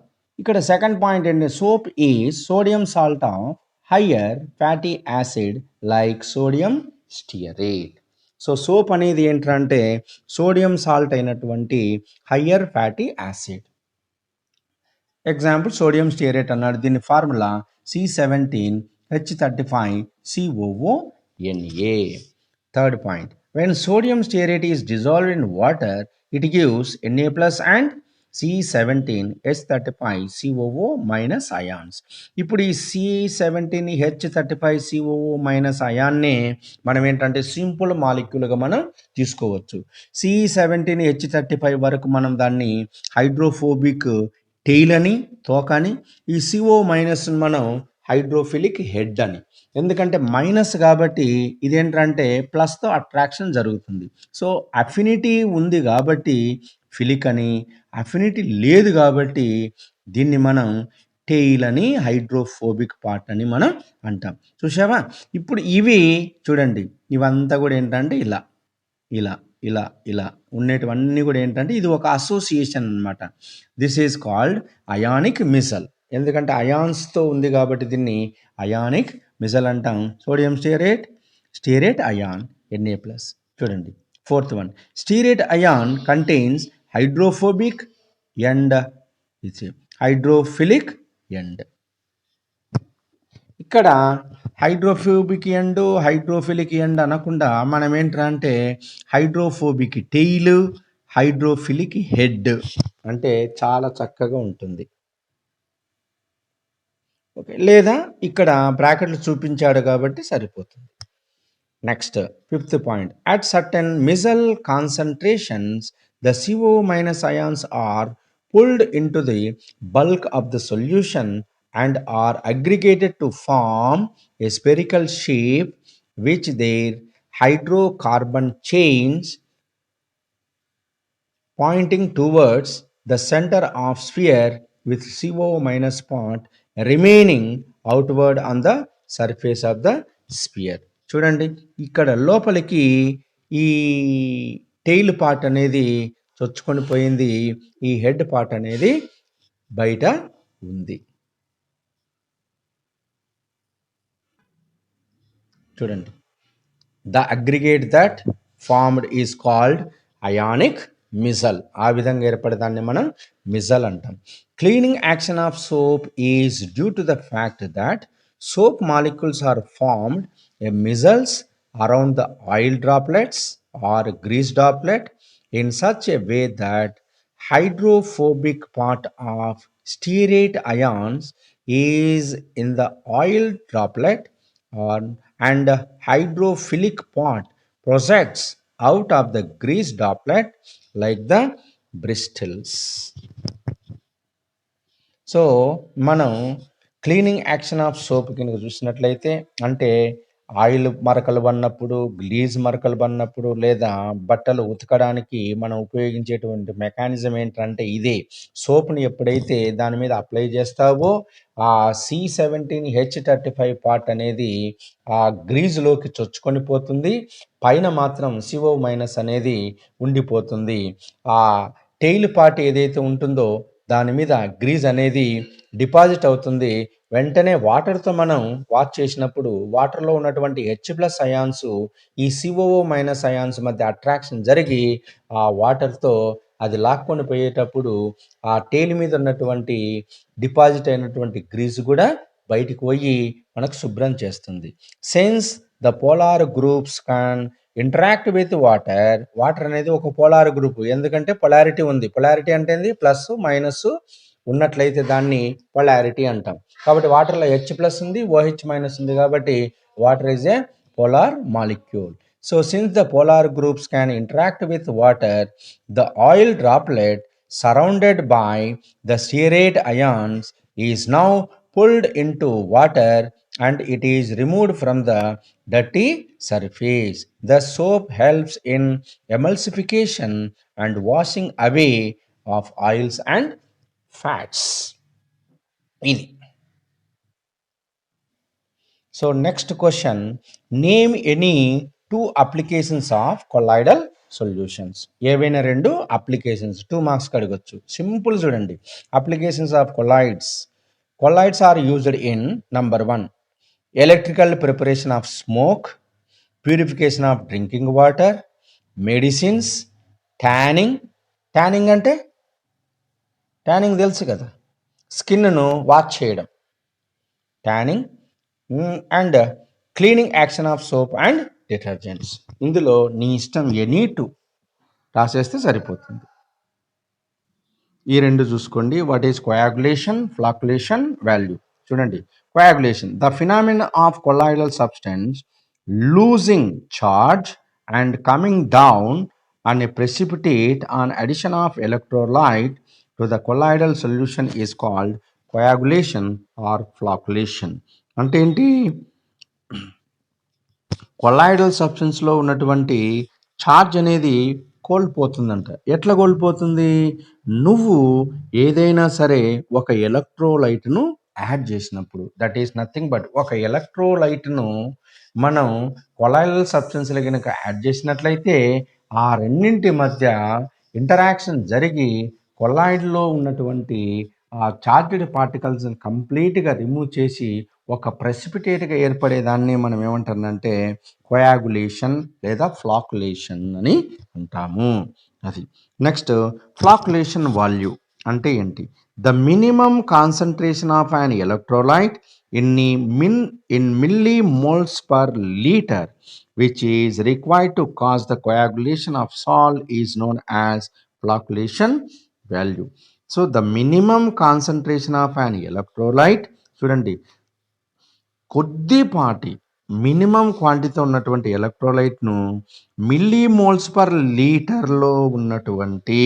ఇక్కడ సెకండ్ పాయింట్ ఏంటి? Soap is sodium salt of higher fatty acid like sodium stearate. So soap అనేది ఏంటంటే సోడియం సాల్ట్ అయినటువంటి higher fatty acid. Example sodium stearate అన్నాడు. దీని formula C17H35COONA. Third point, when sodium stearate is dissolved in water it gives Na+ and C17H35COO minus ions. ఇప్పుడు ఈ C17H35COO minus అయాన్నే మనం ఏంటంటే simple మాలిక్యూల్గా మనం తీసుకోవచ్చు. C17H35 వరకు మనం దాన్ని హైడ్రోఫోబిక్ టెయిల్ అని, తోకని, ఈ CO మైనస్ మనం హైడ్రోఫిలిక్ హెడ్ అని. ఎందుకంటే మైనస్ కాబట్టి ఇదేంటంటే ప్లస్తో అట్రాక్షన్ జరుగుతుంది. సో అఫినిటీ ఉంది కాబట్టి ఫిలిక్ అని, అఫినిటీ లేదు కాబట్టి దీన్ని మనం టెయిల్ అని, హైడ్రోఫోబిక్ పార్ట్ అని మనం అంటాం. చూసావా? ఇప్పుడు ఇవి చూడండి, ఇవంతా కూడా ఏంటంటే ఇలా ఇలా ఇలా ఇలా ఉండేటివన్నీ కూడా ఏంటంటే ఇది ఒక అసోసియేషన్ అనమాట. This is called ionic micelle. ఎందుకంటే అయాన్స్తో ఉంది కాబట్టి దీన్ని అయానిక్ మిజల్ అంటాం. Sodium stearate ion Na+. చూడండి, fourth one, stearate ion contains hydrophobic and hydrophilic end. ఇక్కడ హైడ్రోఫోబిక్ ఎండ్, హైడ్రోఫిలిక్ ఎండ్ అనకుండా మనం ఏంటంటే హైడ్రోఫోబిక్ టెయిల్, హైడ్రోఫిలిక్ హెడ్ అంటే చాలా చక్కగా ఉంటుంది. ఓకే, లేదా ఇక్కడ బ్రాకెట్లు చూపించాడు కాబట్టి సరిపోతుంది. Next fifth point, at certain micelle concentrations the CO minus ions are pulled into the bulk of the solution and are aggregated to form a spherical shape which their hydrocarbon chains pointing towards the center of sphere with CO minus part remaining outward on the surface of the sphere. చూడండి, ఇక్కడ లోపలికి ఈ tail part అనేది చొచ్చుకొని పోయింది, ఈ head part అనేది బయట ఉంది. చూడండి, the aggregate that formed is called ionic missile. ఆ విధంగా ఏర్పడేదాన్ని మనం మిజల్ అంటాం. Cleaning action of soap is due to the fact that soap molecules are formed in mizzles around the oil droplets or grease droplet in such a way that hydrophobic part of stearate ions is in the oil droplet and hydrophilic part projects out of the grease droplet like the bristles. So మనం cleaning action of soap కింద చూసినట్లయితే అంటే oil మరకలు పడినప్పుడు, గ్లీజ్ మరకలు పడినప్పుడు, లేదా బట్టలు ఉతకడానికి మనం ఉపయోగించేటువంటి మెకానిజం ఏంటంటే ఇదే. సోప్ని ఎప్పుడైతే దాని మీద అప్లై చేస్తావో ఆ C17H35 పార్ట్ అనేది ఆ గ్రీజ్లోకి చొచ్చుకొని పోతుంది, పైన మాత్రం CO మైనస్ అనేది ఉండిపోతుంది. ఆ టెయిల్ పార్ట్ ఏదైతే ఉంటుందో దాని మీద గ్రీజ్ అనేది డిపాజిట్ అవుతుంది. వెంటనే వాటర్తో మనం వాష్ చేసినప్పుడు వాటర్లో ఉన్నటువంటి H+ అయాన్స్ ఈ CO మైనస్ అయాన్స్ మధ్య అట్రాక్షన్ జరిగి ఆ వాటర్తో అది లాక్కొని పోయేటప్పుడు ఆ టెయిల్ మీద ఉన్నటువంటి డిపాజిట్ అయినటువంటి గ్రీజ్ కూడా బయటికి పోయి మనకు శుభ్రం చేస్తుంది. Since the polar groups can interact with water. Water అనేది ఒక పోలార్ గ్రూప్, ఎందుకంటే పొలారిటీ ఉంది. పొలారిటీ అంటే ప్లస్ మైనస్ ఉన్నట్లయితే దాన్ని పొలారిటీ అంటాం. కాబట్టి వాటర్లో H+ ఉంది, OH- ఉంది, కాబట్టి water is a polar molecule. So since the polar groups can interact with water, the oil droplet surrounded by the stearate ions is now pulled into water and it is removed from the dirty surface. The soap helps in emulsification and washing away of oils and fats. ఇది. So next question, name any two applications of colloidal solutions. ఏవైనా రెండు applications 2 marks అడగొచ్చు. Simple చూడండి. Applications of colloids. Colloids are used in number 1 electrical preparation of smoke, purification of drinking water, medicines, tanning. Tanning అంటే tanning తెలుసు కదా, స్కిన్ను wash చేయడం, tanning. And cleaning action of soap and detergents. ఇందులో నీ ఇష్టం ఎనీ టూ రాసేస్తే సరిపోతుంది. ఈ రెండు చూసుకోండి. What is coagulation, flocculation, value. చూడండి, coagulation, the phenomena of colloidal substance losing charge and coming down on a precipitate on addition of electrolyte to the colloidal solution is called coagulation or flocculation. అంటే ఏంటి? Colloidal సబ్స్టెన్స్లో ఉన్నటువంటి charge అనేది కోల్పోతుందంట. ఎట్లా కోల్పోతుంది? నువ్వు ఏదైనా సరే ఒక ఎలక్ట్రోలైట్ను యాడ్ చేసినప్పుడు, దట్ ఈస్ నథింగ్ బట్ ఒక ఎలక్ట్రోలైట్ను మనం కొలాయిడల్ సబ్స్టెన్స్లో కనుక యాడ్ చేసినట్లయితే ఆ రెండింటి మధ్య ఇంటరాక్షన్ జరిగి కొలాయిడ్లో ఉన్నటువంటి ఆ చార్జ్డ్ పార్టికల్స్ కంప్లీట్గా రిమూవ్ చేసి ఒక ప్రెసిపిటేట్గా ఏర్పడేదాన్ని మనం ఏమంటారంటే కోయాగులేషన్ లేదా ఫ్లాకులేషన్ అని అంటాము. అది. నెక్స్ట్, ఫ్లాకులేషన్ వాల్యూ అంటే ఏంటి? The minimum concentration of an electrolyte in millimoles per liter which is required to cause the coagulation of salt is known as flocculation value. So the minimum concentration of an electrolyte, చూడండి, కొద్దిపాటి minimum క్వాంటిటీతో ఉన్నటువంటి ఎలక్ట్రోలైట్ను millimoles per లీటర్లో ఉన్నటువంటి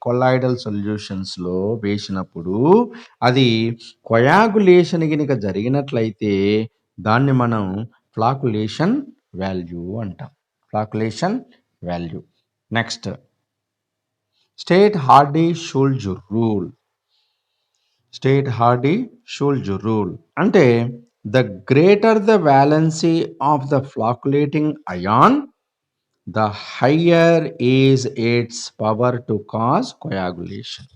colloidal సొల్యూషన్స్లో వేసినప్పుడు అది coagulation కనుక జరిగినట్లయితే దాన్ని మనం flocculation value అంటాం. Flocculation value. Next, state Hardy Schulze rule. State Hardy Schulze rule అంటే the greater the valency of the flocculating ion, the higher is its power to cause coagulation.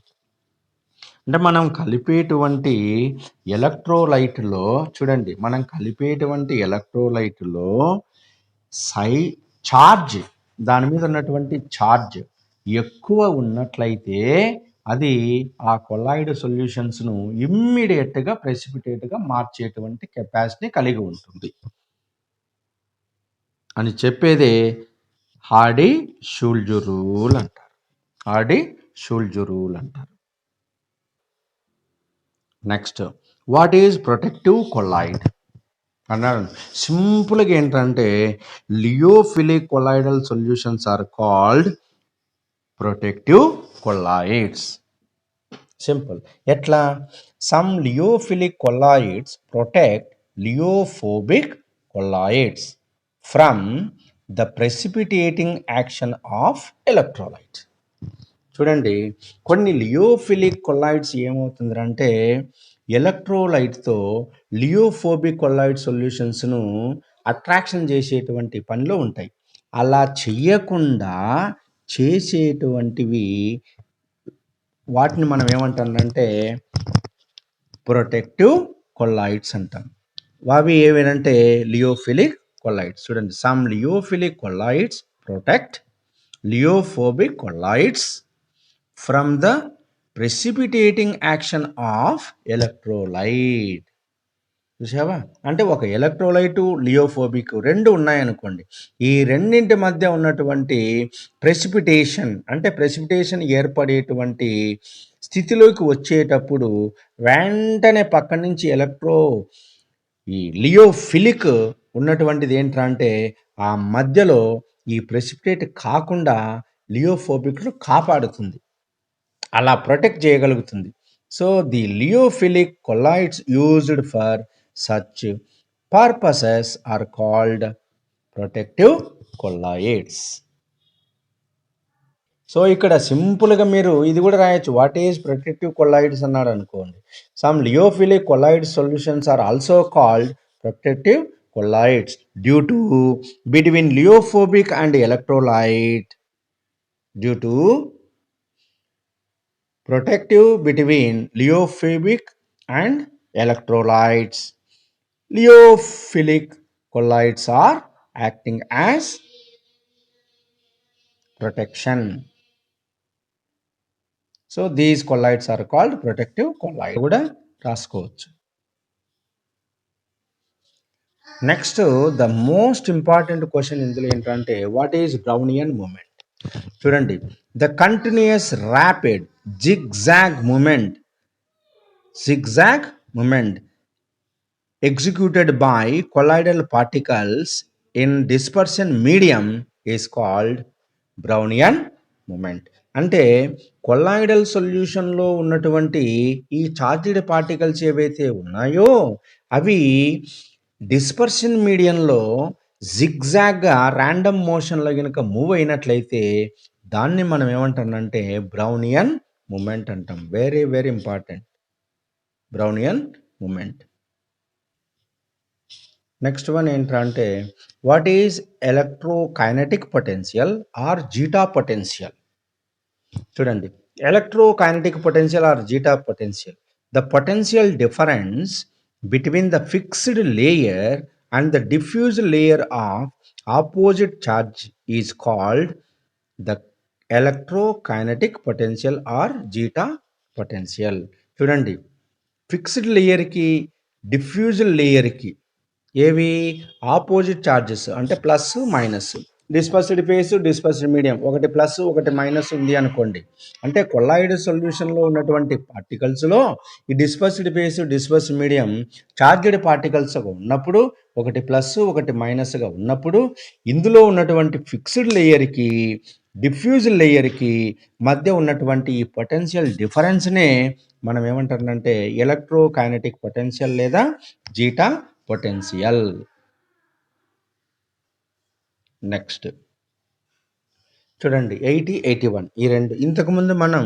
అంటే మనం కలిపేటువంటి ఎలక్ట్రోలైట్లో చూడండి, మనం కలిపేటువంటి ఎలక్ట్రోలైట్లో ఛార్జ్, దాని మీద ఉన్నటువంటి ఛార్జ్ ఎక్కువ ఉన్నట్లయితే అది ఆ కొలాయిడ్ సొల్యూషన్స్ను ఇమ్మీడియట్గా ప్రెసిపిటేట్గా మార్చేటువంటి కెపాసిటీ కలిగి ఉంటుంది అని చెప్పేదే హార్డీ-షుల్జ్ రూల్ అంటారు. హార్డీ-షుల్జ్ రూల్ అంటారు. Next, what is protective colloid అన్నారు. సింపుల్గా ఏంటంటే lyophilic colloidal solutions are called protective colloids. Simple. ఎట్లా? Some lyophilic colloids protect lyophobic colloids from the precipitating action of electrolyte. చూడండి, కొన్ని లియోఫిలిక్ కొలాయిడ్స్ ఏమవుతుందంటే ఎలక్ట్రోలైట్తో లియోఫోబిక్ కొలాయిడ్ సొల్యూషన్స్ను అట్రాక్షన్ చేసేటువంటి పనిలో ఉంటాయి. అలా చెయ్యకుండా చేసేటువంటివి వాటిని మనం ఏమంటామంటే ప్రొటెక్టివ్ కొలాయిడ్స్ అంటాం. అవి ఏవేనంటే లియోఫిలిక్ కొలాయిడ్స్. చూడండి, some lyophilic colloids protect lyophobic colloids from the precipitating action of electrolyte. చూసావా? అంటే ఒక ఎలక్ట్రోలైటు, లియోఫోబిక్ 2 ఉన్నాయనుకోండి. ఈ రెండింటి మధ్య ఉన్నటువంటి ప్రెసిపిటేషన్ అంటే ప్రెసిపిటేషన్ ఏర్పడేటువంటి స్థితిలోకి వచ్చేటప్పుడు వెంటనే పక్కన నుంచి ఈ లియోఫిలిక్ ఉన్నటువంటిది ఏంట్రా అంటే ఆ మధ్యలో ఈ ప్రెసిపిటేట్ కాకుండా లియోఫోబిక్‌ను కాపాడుతుంది. అలా ప్రొటెక్ట్ చేయగలుగుతుంది. So, the lyophilic colloids used for such purposes are called protective colloids. So, ఇక్కడ సింపుల్‌గా మీరు ఇది కూడా రాయొచ్చు. వాట్ ఈస్ ప్రొటెక్టివ్ కొలాయిడ్స్ అన్నాడనుకోండి. Some lyophilic colloid solutions are also called protective colloids due to between lyophobic and electrolyte due to protective between liophobic and electrolytes. Liophilic colloids are acting as protection. So these colloids are called protective colloids. కూడా రాసుకోవచ్చు. Next the most important question ఇందులో ఏంటంటే what is Brownian movement. చూడండి, the continuous rapid zigzag movement executed by colloidal particles in dispersion medium is called Brownian movement. అంటే colloidal సొల్యూషన్లో ఉన్నటువంటి ఈ charged particles ఏవైతే ఉన్నాయో అవి డిస్పర్షన్ మీడియంలో జిగ్జాగ్గా ర్యాండమ్ మోషన్లో కనుక మూవ్ అయినట్లయితే దాన్ని మనం ఏమంటామంటే బ్రౌనియన్ మూమెంట్ అంటాం. Very very important, Brownian movement. Next one ఏంటంటే what is electrokinetic potential or zeta potential. చూడండి, electrokinetic potential or zeta potential, the potential difference between the fixed layer and the diffused layer of opposite charge is called the electrokinetic potential or zeta potential. చూడండి, fixed లేయర్కి డిఫ్యూజ్డ్ లేయర్కి ఏవి opposite charges అంటే plus minus, dispersed phase dispersed medium, ఒకటి plus ఒకటి minus ఉంది అనుకోండి. అంటే కొల్లాయిడ్ సొల్యూషన్లో ఉన్నటువంటి పార్టికల్స్లో ఈ dispersed phase dispersed medium charged పార్టికల్స్గా ఉన్నప్పుడు ఒకటి ప్లస్ ఒకటి మైనస్గా ఉన్నప్పుడు ఇందులో ఉన్నటువంటి ఫిక్స్డ్ లేయర్కి డిఫ్యూజ్డ్ లేయర్కి మధ్య ఉన్నటువంటి ఈ పొటెన్షియల్ డిఫరెన్స్నే మనం ఏమంటారంటే ఎలక్ట్రోకైనెటిక్ పొటెన్షియల్ లేదా జీటా పొటెన్షియల్. నెక్స్ట్ చూడండి 80-81 ఈ రెండు. ఇంతకుముందు మనం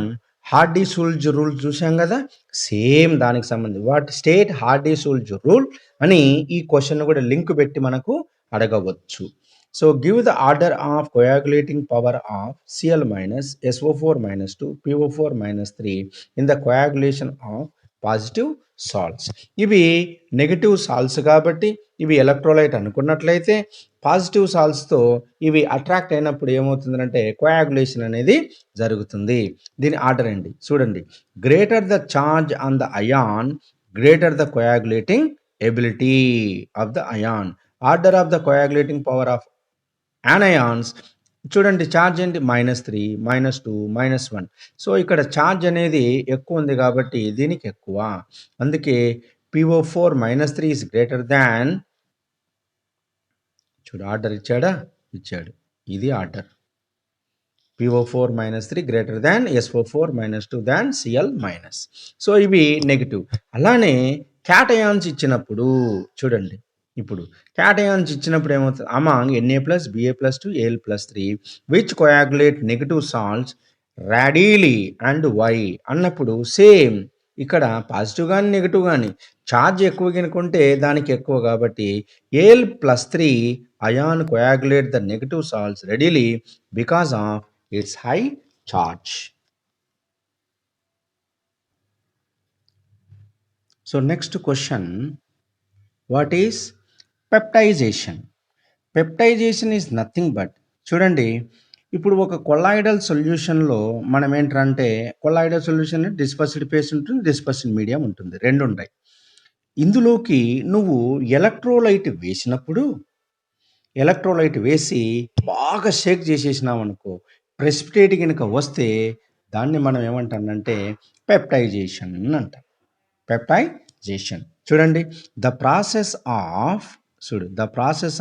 హార్డీ-సూల్జ్ రూల్ చూసాం కదా, సేమ్ దానికి సంబంధించి వాట్ స్టేట్ హార్డీ-సూల్జ్ రూల్ అని ఈ క్వశ్చన్ కూడా లింక్ పెట్టి మనకు అడగవచ్చు. So give the order of coagulating power of Cl minus SO4 minus 2 PO4 minus 3 in the coagulation of positive salts. ఇవి నెగటివ్ సాల్ట్స్ కాబట్టి ఇవి ఎలక్ట్రోలైట్ అనుకున్నట్లయితే పాజిటివ్ సాల్ట్స్తో ఇవి అట్రాక్ట్ అయినప్పుడు ఏమవుతుందంటే కోయాగులేషన్ అనేది జరుగుతుంది. దీని ఆర్డర్ అండి చూడండి, greater the charge on the ion greater the coagulating ability of the ion. Order of the coagulating power of anions చూడండి, ఛార్జ్ ఏంటి -3 -2 -1. సో ఇక్కడ ఛార్జ్ అనేది ఎక్కువ ఉంది కాబట్టి దీనికి ఎక్కువ, అందుకే PO4 -3 ఈజ్ గ్రేటర్ దాన్. చూడు ఆర్డర్ ఇచ్చాడా, ఇచ్చాడు, ఇది order. PO4 -3 greater than SO4 -2 than Cl minus. So ఇవి నెగిటివ్. అలానే క్యాటయాన్స్ ఇచ్చినప్పుడు చూడండి, ఇప్పుడు క్యాటయాన్స్ ఇచ్చినప్పుడు ఏమవుతుంది, among Na+, Ba+2 Al+3 which coagulate negative salts readily and why అన్నప్పుడు సేమ్ ఇక్కడ పాజిటివ్ కానీ నెగిటివ్ కానీ ఛార్జ్ ఎక్కువ కనుకుంటే దానికి ఎక్కువ కాబట్టి Al+3 ion coagulate the negative salts readily because of its high charge. So next question, what is peptization. Peptization is nothing but, చూడండి ఇప్పుడు ఒక కొల్లాయిడల్ సొల్యూషన్లో మనం ఏంటంటే కొల్లాయిడల్ సొల్యూషన్ డిస్పర్స్డ్ ఫేస్ ఉంటుంది, డిస్పర్స్డ్ మీడియం ఉంటుంది, రెండు ఉంటాయి. ఇందులోకి నువ్వు ఎలక్ట్రోలైట్ వేసినప్పుడు ఎలక్ట్రోలైట్ వేసి బాగా షేక్ చేసేసినామనుకో, ప్రెసిపిటేట్ గనుక వస్తే దాన్ని మనం ఏమంటామంటే పెప్టైజేషన్ అంటాం. పెప్టైజేషన్ చూడండి, the process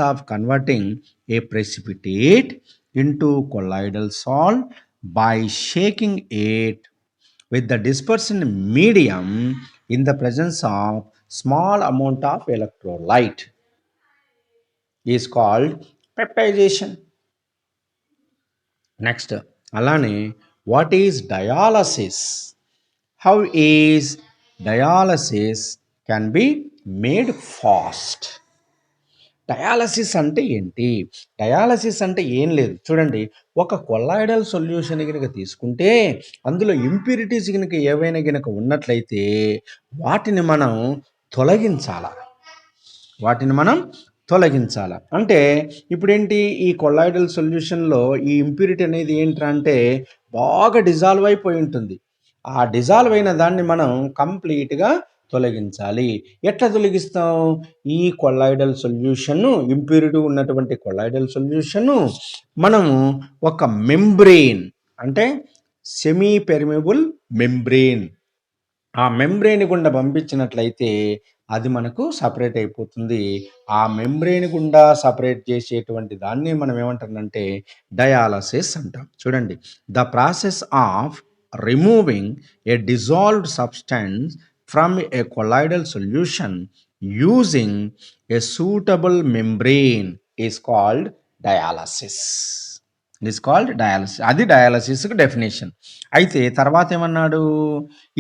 of converting A precipitate into colloidal salt by shaking it with the dispersion medium in the presence of small amount of electrolyte is called peptidization. Next, alane, what is dialysis? How is dialysis can be made fast? Dialysis అంటే ఏంటి? Dialysis అంటే ఏం లేదు, చూడండి, ఒక colloidal solution కనుక తీసుకుంటే అందులో ఇంప్యూరిటీస్ కనుక ఏవైనా కనుక ఉన్నట్లయితే వాటిని మనం తొలగించాల. అంటే ఇప్పుడేంటి, ఈ కొల్లాయిడల్ సొల్యూషన్లో ఈ ఇంప్యూరిటీ అనేది ఏంటంటే బాగా డిజాల్వ్ అయిపోయి ఉంటుంది. ఆ డిజాల్వ్ అయిన దాన్ని మనం కంప్లీట్గా తొలగించాలి. ఎట్లా తొలగిస్తాం? ఈ కొల్లాయిడల్ సొల్యూషన్ను, ఇంప్యూరిటీ ఉన్నటువంటి కొల్లాయిడల్ సొల్యూషన్ను మనము ఒక మెంబ్రెయిన్, అంటే సెమీ పెర్మిబుల్ మెంబ్రెయిన్, ఆ మెంబ్రెయిన్ గుండా పంపించినట్లయితే అది మనకు సపరేట్ అయిపోతుంది. ఆ మెంబ్రెయిన్ గుండా సపరేట్ చేసేటువంటి దాన్ని మనం ఏమంటామంటే డయాలసిస్ అంటాం. చూడండి, the process of removing A dissolved substance from a colloidal solution using a suitable membrane is called dialysis. అది డయాలసిస్కి డెఫినేషన్. అయితే తర్వాత ఏమన్నాడు,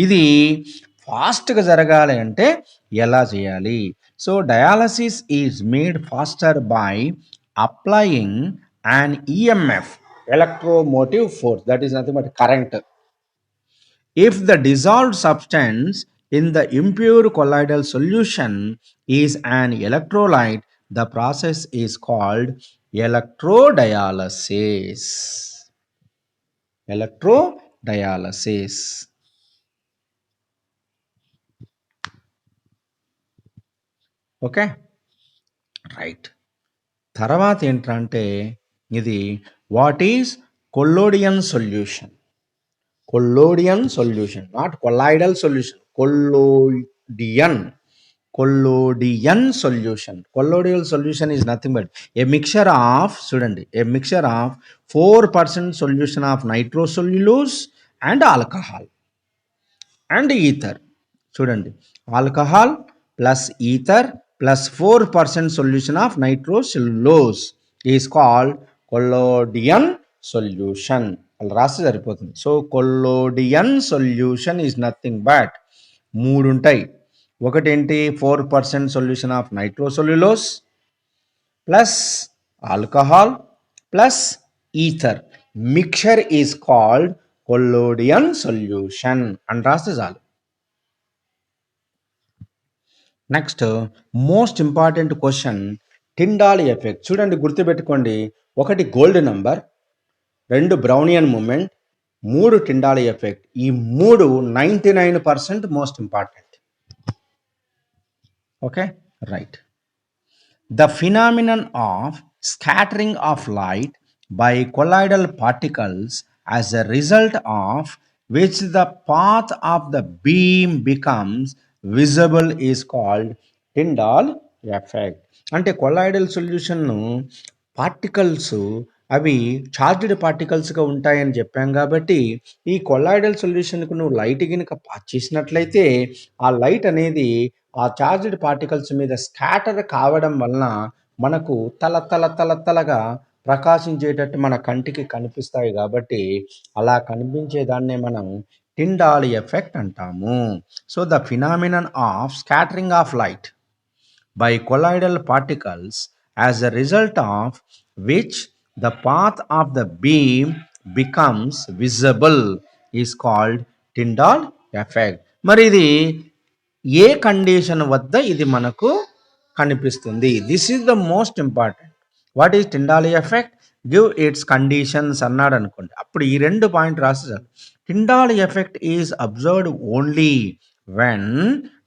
ఇది ఫాస్ట్గా జరగాలి అంటే ఎలా చేయాలి? So dialysis is made faster by applying an EMF, electromotive force, that is nothing but current. If the dissolved substance in the impure colloidal solution is an electrolyte, the process is called electrodialysis. Okay, right. తర్వాత ఏంటంటే ఇది what is collodion solution? Collodion solution, not colloidal solution. Collodion solution. Colloidal solution is nothing but a mixture of 4% solution of nitrocellulose and alcohol and ether. చూడండి, alcohol plus ether plus 4% solution of nitrocellulose is called collodion solution. అలా రాస్తే సరిపోతుంది. So collodion solution is nothing but 3 ఉంటాయి. ఒకటేంటి, 4% solution of nitrocellulose plus alcohol plus ether mixture is called collodion solution అని రాస్తే చాలు. Next most important question, Tyndall effect. చూడండి, గుర్తుపెట్టుకోండి, 1 gold number, 2 Brownian movement, 3 Tyndall effect. ఈ 3 99% most important. Okay, right. The phenomenon of scattering of light by colloidal particles as a result of which the path of the beam becomes visible is called Tyndall effect. అంటే colloidal సొల్యూషన్ను particles అవి charged పార్టికల్స్గా ఉంటాయని చెప్పాం కాబట్టి ఈ colloidal సొల్యూషన్కు నువ్వు light కనుక pass చేసినట్లయితే ఆ లైట్ అనేది ఆ చార్జ్డ్ పార్టికల్స్ మీద స్కాటర్ కావడం వలన మనకు తలగా ప్రకాశించేటట్టు మన కంటికి కనిపిస్తాయి. కాబట్టి అలా కనిపించేదాన్నే మనం టిండాల్ ఎఫెక్ట్ అంటాము. So the phenomenon of scattering of light by colloidal particles as a result of which the path of the beam becomes visible is called Tyndall effect. మరి ఇది ఏ కండిషన్ వద్ద ఇది మనకు కనిపిస్తుంది? This is the most important. What is Tyndall effect? Give its conditions అన్నాడు అనుకోండి, అప్పుడు ఈ 2 పాయింట్ రాసేసారు. Tyndall effect is observed only when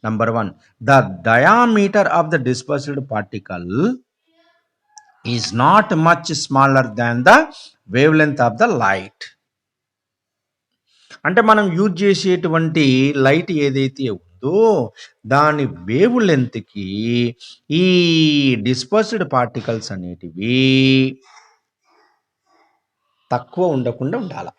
Number 1, the diameter of the dispersed particle is not much smaller than the wavelength of the light. అంటే మనం use చేసేటువంటి light ఏదైతే ఉందో దాని వేవ్ లెంత్కి ఈ డిస్పర్స్డ్ పార్టికల్స్ అనేటివి తక్కువ ఉండకుండా ఉండాలి.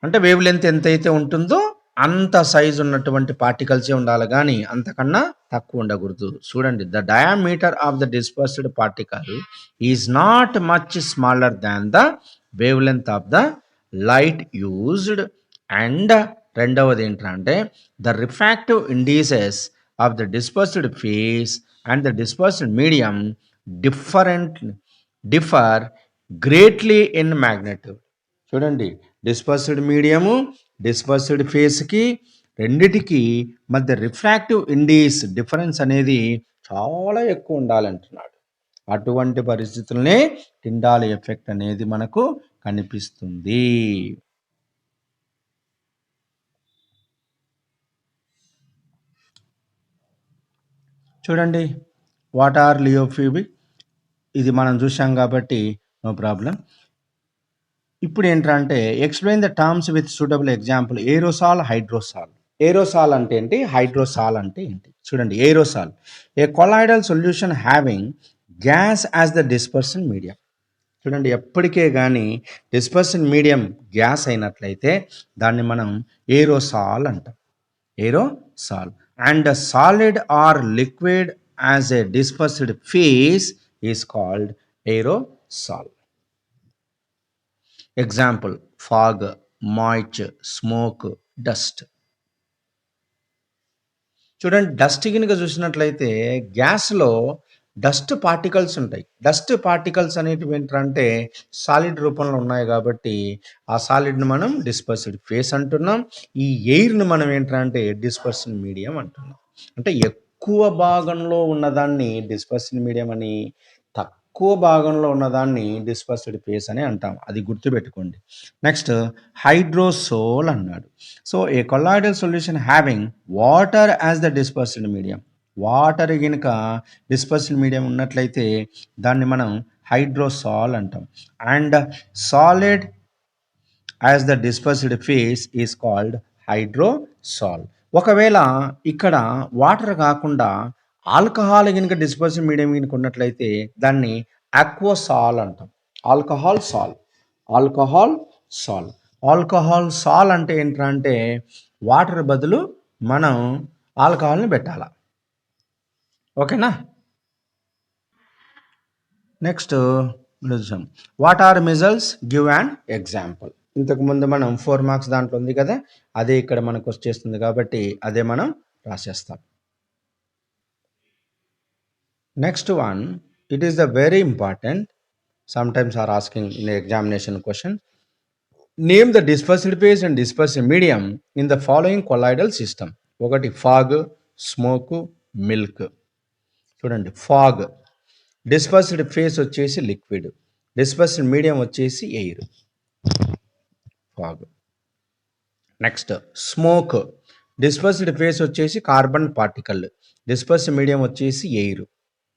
అంటే వేవ్ లెంత్ ఎంతైతే ఉంటుందో అంత సైజు ఉన్నటువంటి పార్టికల్సే ఉండాలి, కానీ అంతకన్నా తక్కువ ఉండకూడదు. చూడండి, the diameter of the dispersed particle is not much smaller than the wave length of the light used. And రెండవది ఏంటంటే the refractive indices of the dispersed phase and the dispersed medium differ greatly in magnitude. చూడండి, dispersed medium dispersed ఫేస్కి రెండిటికి మధ్య refractive ఇండిస్ difference అనేది చాలా ఎక్కువ ఉండాలంటున్నాడు. అటువంటి పరిస్థితులనే టిండాల్ ఎఫెక్ట్ అనేది మనకు కనిపిస్తుంది. చూడండి, వాట్ ఆర్ లియోఫిబిక్, ఇది మనం చూసాం కాబట్టి నో ప్రాబ్లం. ఇప్పుడు ఏంటంటే explain the terms with suitable example. Aerosol, hydrosol. Aerosol అంటే ఏంటి, హైడ్రోసాల్ అంటే ఏంటి? చూడండి, aerosol a colloidal solution having gas as the dispersion medium. చూడండి, ఎప్పటికే కానీ డిస్పర్షన్ మీడియం గ్యాస్ అయినట్లయితే దాన్ని మనం ఏరోసాల్ అంటాం, aerosol. And solid or liquid as a dispersed phase is called aerosol. Example fog, moisture, smoke, dust. చూడండి, dust కనుక చూసినట్లయితే గ్యాస్లో డస్ట్ పార్టికల్స్ ఉంటాయి. డస్ట్ పార్టికల్స్ అనేటివి ఏంటంటే సాలిడ్ రూపంలో ఉన్నాయి కాబట్టి ఆ సాలిడ్ని మనం డిస్పర్స్డ్ ఫేస్ అంటున్నాం. ఈ ఎయిర్ని మనం ఏంటంటే డిస్పర్షన్ మీడియం అంటున్నాం. అంటే ఎక్కువ భాగంలో ఉన్నదాన్ని డిస్పర్షన్ మీడియం అని, తక్కువ భాగంలో ఉన్నదాన్ని డిస్పర్స్డ్ ఫేస్ అని అంటాం. అది గుర్తుపెట్టుకోండి. నెక్స్ట్ హైడ్రోసోల్ అన్నాడు. So a colloidal solution having water as the dispersed medium. Water కనుక డిస్పర్స్డ్ మీడియం ఉన్నట్లయితే దాన్ని మనం హైడ్రోసాల్ అంటాం. And solid as the dispersed phase is called hydrosol. ఒకవేళ ఇక్కడ వాటర్ కాకుండా ఆల్కహాల్ కనుక డిస్పర్షన్ మీడియం కనుక ఉన్నట్లయితే దాన్ని ఆక్వాసాల్ అంటాం. ఆల్కహాల్ సాల్, ఆల్కహాల్ సాల్. ఆల్కహాల్ సాల్ అంటే ఏంటంటే వాటర్ బదులు మనం ఆల్కహాల్ని పెట్టాలి. ఓకేనా? Next what are micelles, give and example. ఇంతకుముందు మనం 4 మార్క్స్ దాంట్లో ఉంది కదా, అదే ఇక్కడ మనకు వచ్చేస్తుంది కాబట్టి అదే మనం రాసేస్తాం. Next one, it is the very important, sometimes are asking in the examination question. Name the dispersed phase and dispersed medium in the following colloidal system. ఒకటి ఫాగ్, స్మోక్, మిల్క్. చూడండి, ఫాగ్ డిస్పర్స్డ్ ఫేస్ వచ్చేసి liquid, dispersed medium వచ్చేసి air, fog. Next smoke dispersed face వచ్చేసి carbon particle, dispersed medium వచ్చేసి air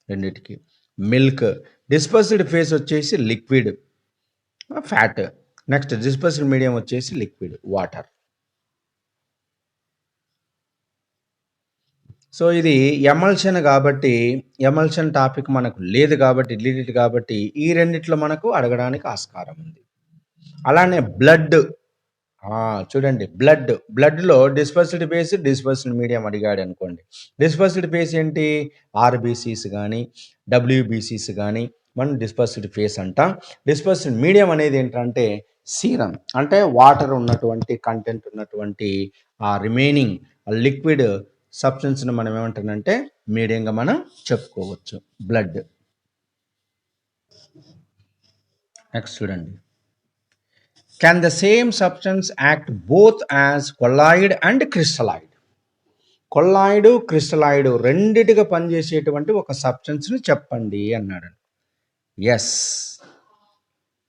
రెండిటికి. Milk dispersed face వచ్చేసి liquid, fat. Next dispersed medium వచ్చేసి liquid, water. So ఇది emulsion కాబట్టి ఎమల్షన్ టాపిక్ మనకు లేదు కాబట్టి డిలీట్ కాబట్టి ఈ రెండిట్లో మనకు అడగడానికి ఆస్కారం ఉంది. అలానే బ్లడ్, చూడండి, బ్లడ్లో డిస్పర్స్డ్ ఫేస్ డిస్పర్స్డ్ మీడియం అడిగాడు అనుకోండి. డిస్పర్స్డ్ ఫేస్ ఏంటి, ఆర్బీసీస్ కానీ డబ్ల్యూబీసీస్ కానీ మనం డిస్పర్స్డ్ ఫేస్ అంటాం. డిస్పర్స్డ్ మీడియం అనేది ఏంటంటే సీరం, అంటే వాటర్ ఉన్నటువంటి కంటెంట్ ఉన్నటువంటి ఆ రిమైనింగ్ లిక్విడ్ సబ్స్టెన్స్ని మనం ఏమంటానంటే మీడియంగా మనం చెప్పుకోవచ్చు, బ్లడ్. నెక్స్ట్ చూడండి, can the same substance act both as colloid and crystalloid. Colloid, crystalloid రెండిటిగా పనిచేసేటువంటి ఒక సబ్స్టెన్స్ని చెప్పండి అన్నాడు. Yes,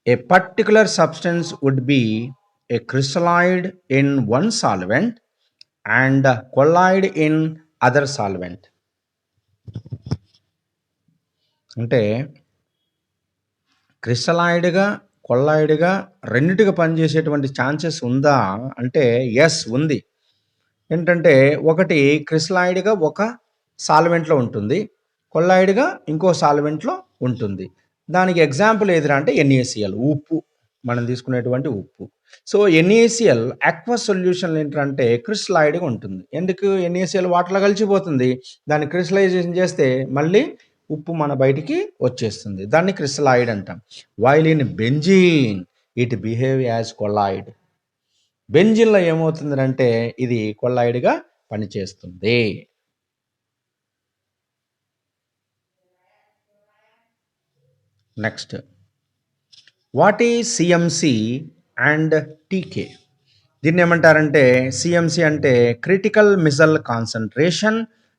a particular substance would be a crystalloid in one solvent and collide in other solvent. అంటే క్రిస్టలాయిడ్గా కొల్లాయిడ్గా రెండిటిగా పనిచేసేటువంటి ఛాన్సెస్ ఉందా అంటే ఎస్ ఉంది. ఏంటంటే ఒకటి క్రిస్టలాయిడ్గా ఒక సాల్వెంట్లో ఉంటుంది, కొల్లాయిడ్గా ఇంకో సాల్వెంట్లో ఉంటుంది. దానికి ఎగ్జాంపుల్ ఏదిరా అంటే NaCl, ఉప్పు, మనం తీసుకునేటువంటి ఉప్పు. సో NaCl అక్వస్ సొల్యూషన్ ఏంటంటే క్రిస్టలాయిడ్గా ఉంటుంది. ఎందుకు? NaCl వాటర్లో కలిసిపోతుంది, దాన్ని క్రిస్టలైజేషన్ చేస్తే మళ్ళీ ఉప్పు మన బయటికి వచ్చేస్తుంది, దాన్ని క్రిస్టలాయిడ్ అంటాం. While in benzene it behave as colloid. బెంజిన్లో ఏమవుతుందంటే ఇది కొల్లాయిడ్గా పనిచేస్తుంది. Next, what is CMC and TK? దీన్ని ఏమంటారంటే CMC అంటే క్రిటికల్ మిసల్ కాన్సన్ట్రేషన్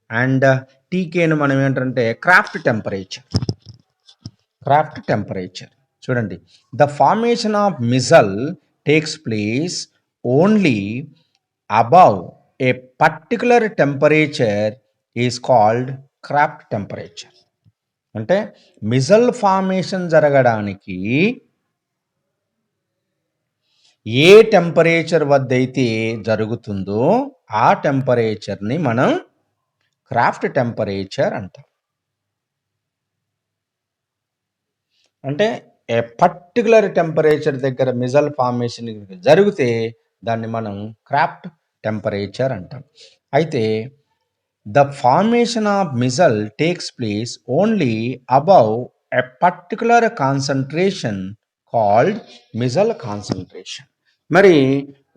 అండ్ TKను మనం ఏంటంటే క్రాఫ్ట్ టెంపరేచర్. చూడండి, the formation of micelle takes place only above a particular temperature is called Krafft temperature. అంటే మిసల్ ఫార్మేషన్ జరగడానికి ఏ టెంపరేచర్ వద్ద అయితే జరుగుతుందో ఆ టెంపరేచర్ని మనం క్రాఫ్ట్ టెంపరేచర్ అంటాం. అంటే ఏ పర్టికులర్ టెంపరేచర్ దగ్గర మిసల్ ఫార్మేషన్ జరిగితే దాన్ని మనం క్రాఫ్ట్ టెంపరేచర్ అంటాం. అయితే the formation of micelle takes place only above a particular concentration called missile concentration. మరి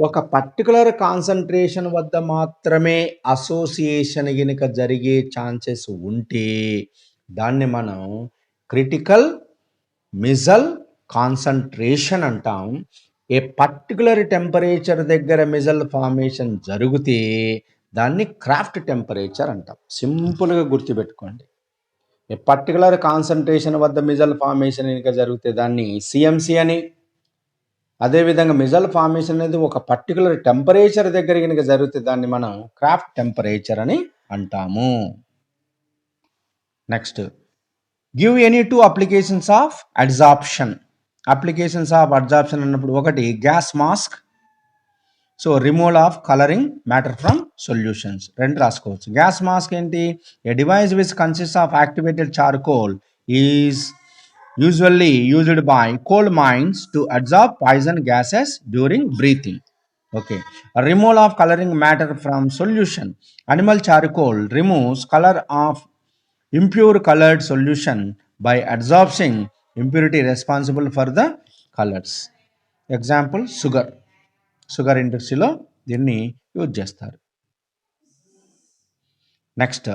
ఒక పర్టికులర్ కాన్సన్ట్రేషన్ వద్ద మాత్రమే అసోసియేషన్ గనుక జరిగే ఛాన్సెస్ ఉంటే దాన్ని మనం క్రిటికల్ మిసల్ కాన్సన్ట్రేషన్ అంటాం. ఏ పర్టికులర్ టెంపరేచర్ దగ్గర మిసల్ ఫార్మేషన్ జరిగితే దాన్ని క్రాఫ్ట్ టెంపరేచర్ అంటాం. సింపుల్గా గుర్తుపెట్టుకోండి, ఏ పర్టికులర్ కాన్సన్ట్రేషన్ వద్ద మిసల్ ఫార్మేషన్ కనుక జరిగితే దాన్ని CMC అని, అదేవిధంగా మిసల్ ఫార్మేషన్ అనేది ఒక పర్టికులర్ టెంపరేచర్ దగ్గర కనుక జరిగితే దాన్ని మనం క్రాఫ్ట్ టెంపరేచర్ అని అంటాము. Next, give any two applications of adsorption. అన్నప్పుడు ఒకటి gas mask, so removal of colouring matter from solutions, రెండు రాసుకోవచ్చు. గ్యాస్ మాస్క్ ఏంటి? A device which consist of activated charcoal is usually used by coal mines to absorb poison gases during breathing. Okay. A removal of coloring matter from solution. Animal charcoal removes color of impure colored solution by absorbing impurity responsible for the colors. Example, sugar ఇండస్ట్రీలో దీన్ని use చేస్తారు. Next,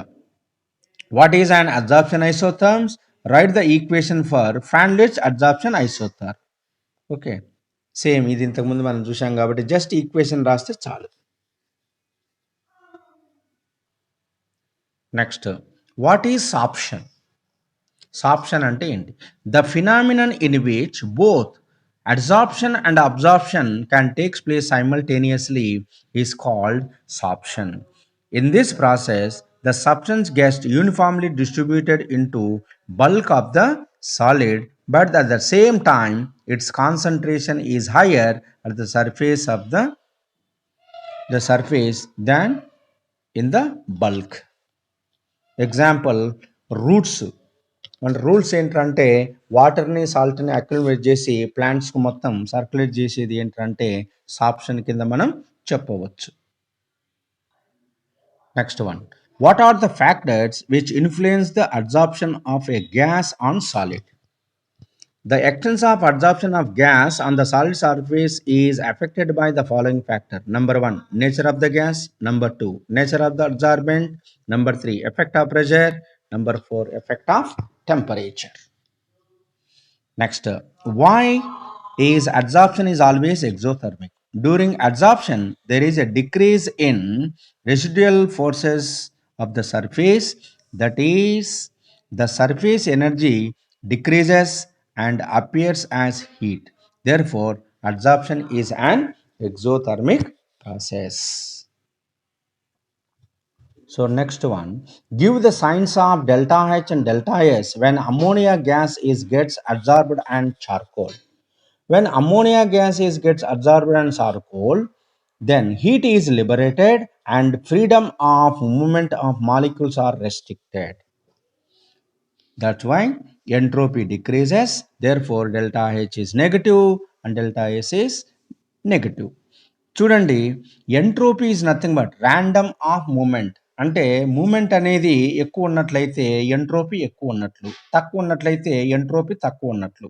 what is an absorption isotherms? Write the equation for Freundlich absorption isotherm. Okay, same ఇది ఇంతకుముందు మనం చూసాం కాబట్టి just equation రాస్తే చాలు. Next, what is sorption? Sorption అంటే ఏంటి? The phenomenon in which both adsorption and absorption can take place simultaneously is called sorption. In this process, the substance gets uniformly distributed into bulk of the solid, but at the same time, its concentration is higher at the surface of the surface than in the bulk. Example, roots. మన rules ఏంటంటే వాటర్ని సాల్ట్ని accumulate చేసి ప్లాంట్స్కి మొత్తం circulate చేసేది ఏంటంటే సాప్షన్ కింద మనం చెప్పవచ్చు. Next one, what are the factors which influence the absorption of a gas on solid? The extent of absorption of gas on the solid surface is affected by the following factor. Number 1, nature of the gas. Number 2, nature of the absorbent. Number 3, effect of pressure. Number 4, effect of temperature. Next, why is adsorption is always exothermic? During adsorption, there is a decrease in residual forces of the surface. That is, the surface energy decreases and appears as heat. Therefore, adsorption is an exothermic process. So next one, give the signs of delta H and delta S when ammonia gas is gets absorbed and charcoal. When ammonia gas is gets absorbed and charcoal, then heat is liberated and freedom of movement of molecules are restricted. That's why entropy decreases. Therefore, delta H is negative and delta S is negative. చూడండి, entropy is nothing but random of movement. అంటే movement అనేది ఎక్కువ ఉన్నట్లయితే entropy ఎక్కువ ఉన్నట్లు, తక్కువ ఉన్నట్లయితే entropy తక్కువ ఉన్నట్లు.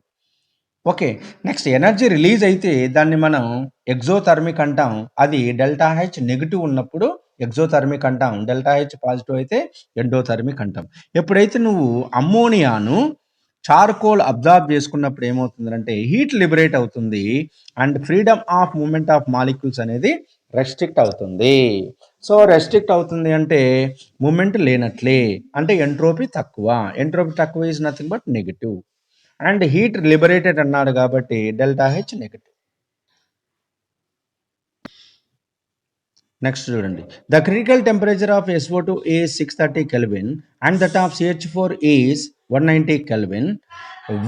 ఓకే, నెక్స్ట్ ఎనర్జీ రిలీజ్ అయితే దాన్ని మనం ఎగ్జోథర్మిక్ అంటాం. అది డెల్టా హెచ్ నెగిటివ్ ఉన్నప్పుడు ఎగ్జోథర్మిక్ అంటాం, డెల్టా హెచ్ పాజిటివ్ అయితే ఎండోథర్మిక్ అంటాం. ఎప్పుడైతే నువ్వు అమ్మోనియాను చార్కోల్ అబ్జార్బ్ చేసుకున్నప్పుడు ఏమవుతుందంటే హీట్ లిబరేట్ అవుతుంది and freedom of movement of molecules అనేది రెస్ట్రిక్ట్ అవుతుంది. సో రెస్ట్రిక్ట్ అవుతుంది అంటే మూమెంట్ లేనట్లే, అంటే ఎంట్రోపీ తక్కువ. ఎంట్రోపీ తక్కువ is nothing but negative and heat liberated అన్నాడు కాబట్టి డెల్టా హెచ్ నెగిటివ్. నెక్స్ట్ చూడండి, the critical temperature of SO2 is 630 kelvin and that of CH4 is 190 kelvin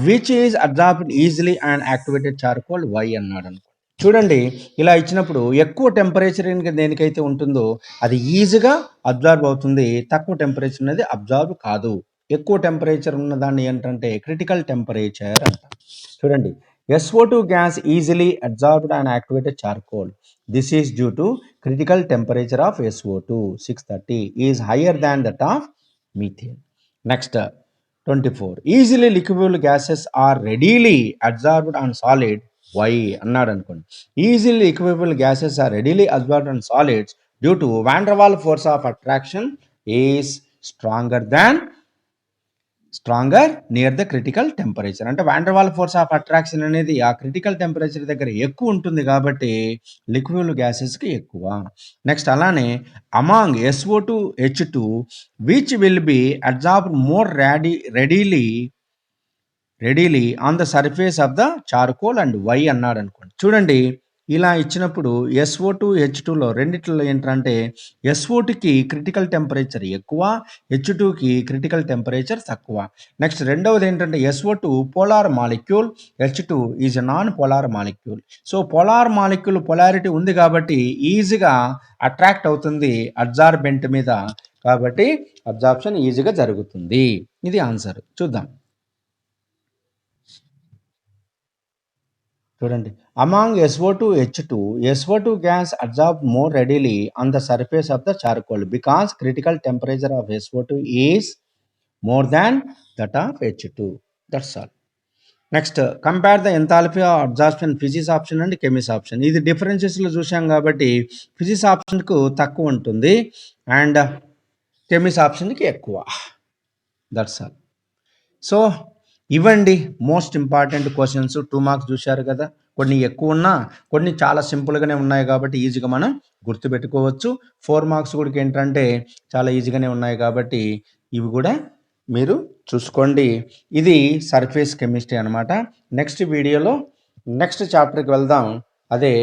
which is absorbed easily and activated charcoal why అన్నాడు అనుకో. చూడండి, ఇలా ఇచ్చినప్పుడు ఎక్కువ temperature దేనికైతే ఉంటుందో అది ఈజీగా అబ్జార్బ్ అవుతుంది, తక్కువ టెంపరేచర్ అనేది అబ్జార్బ్ కాదు. ఎక్కువ టెంపరేచర్ ఉన్నదాన్ని ఏంటంటే క్రిటికల్ టెంపరేచర్ అంట. చూడండి, SO2 gas easily absorbed and activated charcoal. This is due to critical temperature of SO2 630 is higher than that of methane. Next 24, easily liquefiable gases are readily absorbed on solid. Why అన్నాడు అనుకోండి. Easily liquefiable gases are readily absorbed on solids due to van der Waals force of attraction is stronger near the critical temperature. అంటే van der Waals force of attraction అనేది ఆ critical temperature దగ్గర ఎక్కువ ఉంటుంది కాబట్టి liquid గ్యాసెస్కి ఎక్కువ. Next అలానే among SO2 H2 which will be absorbed more readily on the surface of the charcoal and why అన్నాడు అనుకోండి. చూడండి, ఇలా ఇచ్చినప్పుడు SO2 H2లో రెండిట్లో ఏంటంటే SO2కి క్రిటికల్ టెంపరేచర్ ఎక్కువ, H2కి క్రిటికల్ టెంపరేచర్ తక్కువ. నెక్స్ట్ రెండవది ఏంటంటే SO2 polar molecule, H2 is non polar molecule. So polar molecule polarity ఉంది కాబట్టి ఈజీగా అట్రాక్ట్ అవుతుంది అబ్జార్బెంట్ మీద, కాబట్టి అబ్జార్ప్షన్ ఈజీగా జరుగుతుంది. ఇది ఆన్సర్. చూద్దాం. చూడండి, among SO2 H2 SO2 gas absorb more readily on the surface of the charcoal because critical temperature of SO2 is more than that of H2. That's all. Next compare the enthalpy of absorption physisorption and chemisorption. ఇది డిఫరెన్సెస్లో చూసాం కాబట్టి physics ఆప్షన్కు తక్కువ ఉంటుంది and కెమిస్ ఆప్షన్కి ఎక్కువ. That's all. So ఇవ్వండి most important questions. 2 marks చూశారు కదా, కొన్ని ఎక్కువ ఉన్నా కొన్ని చాలా సింపుల్గానే ఉన్నాయి కాబట్టి ఈజీగా మనం గుర్తుపెట్టుకోవచ్చు. 4 మార్క్స్ కూడా ఏంటంటే చాలా ఈజీగానే ఉన్నాయి కాబట్టి ఇవి కూడా మీరు చూసుకోండి. ఇది సర్ఫేస్ కెమిస్ట్రీ అనమాట. నెక్స్ట్ వీడియోలో నెక్స్ట్ చాప్టర్కి వెళ్దాం. అదే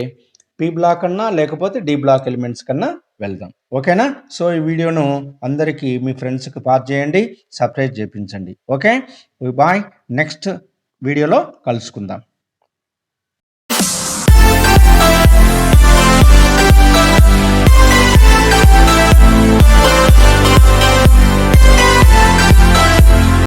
పీ బ్లాక్ కన్నా లేకపోతే డి బ్లాక్ ఎలిమెంట్స్ కన్నా వెళ్దాం. ఓకేనా? సో ఈ వీడియోను అందరికీ మీ ఫ్రెండ్స్కి పాస్ చేయండి, సబ్స్క్రైబ్ చేయించండి. Okay, bye. నెక్స్ట్ వీడియోలో కలుసుకుందాం.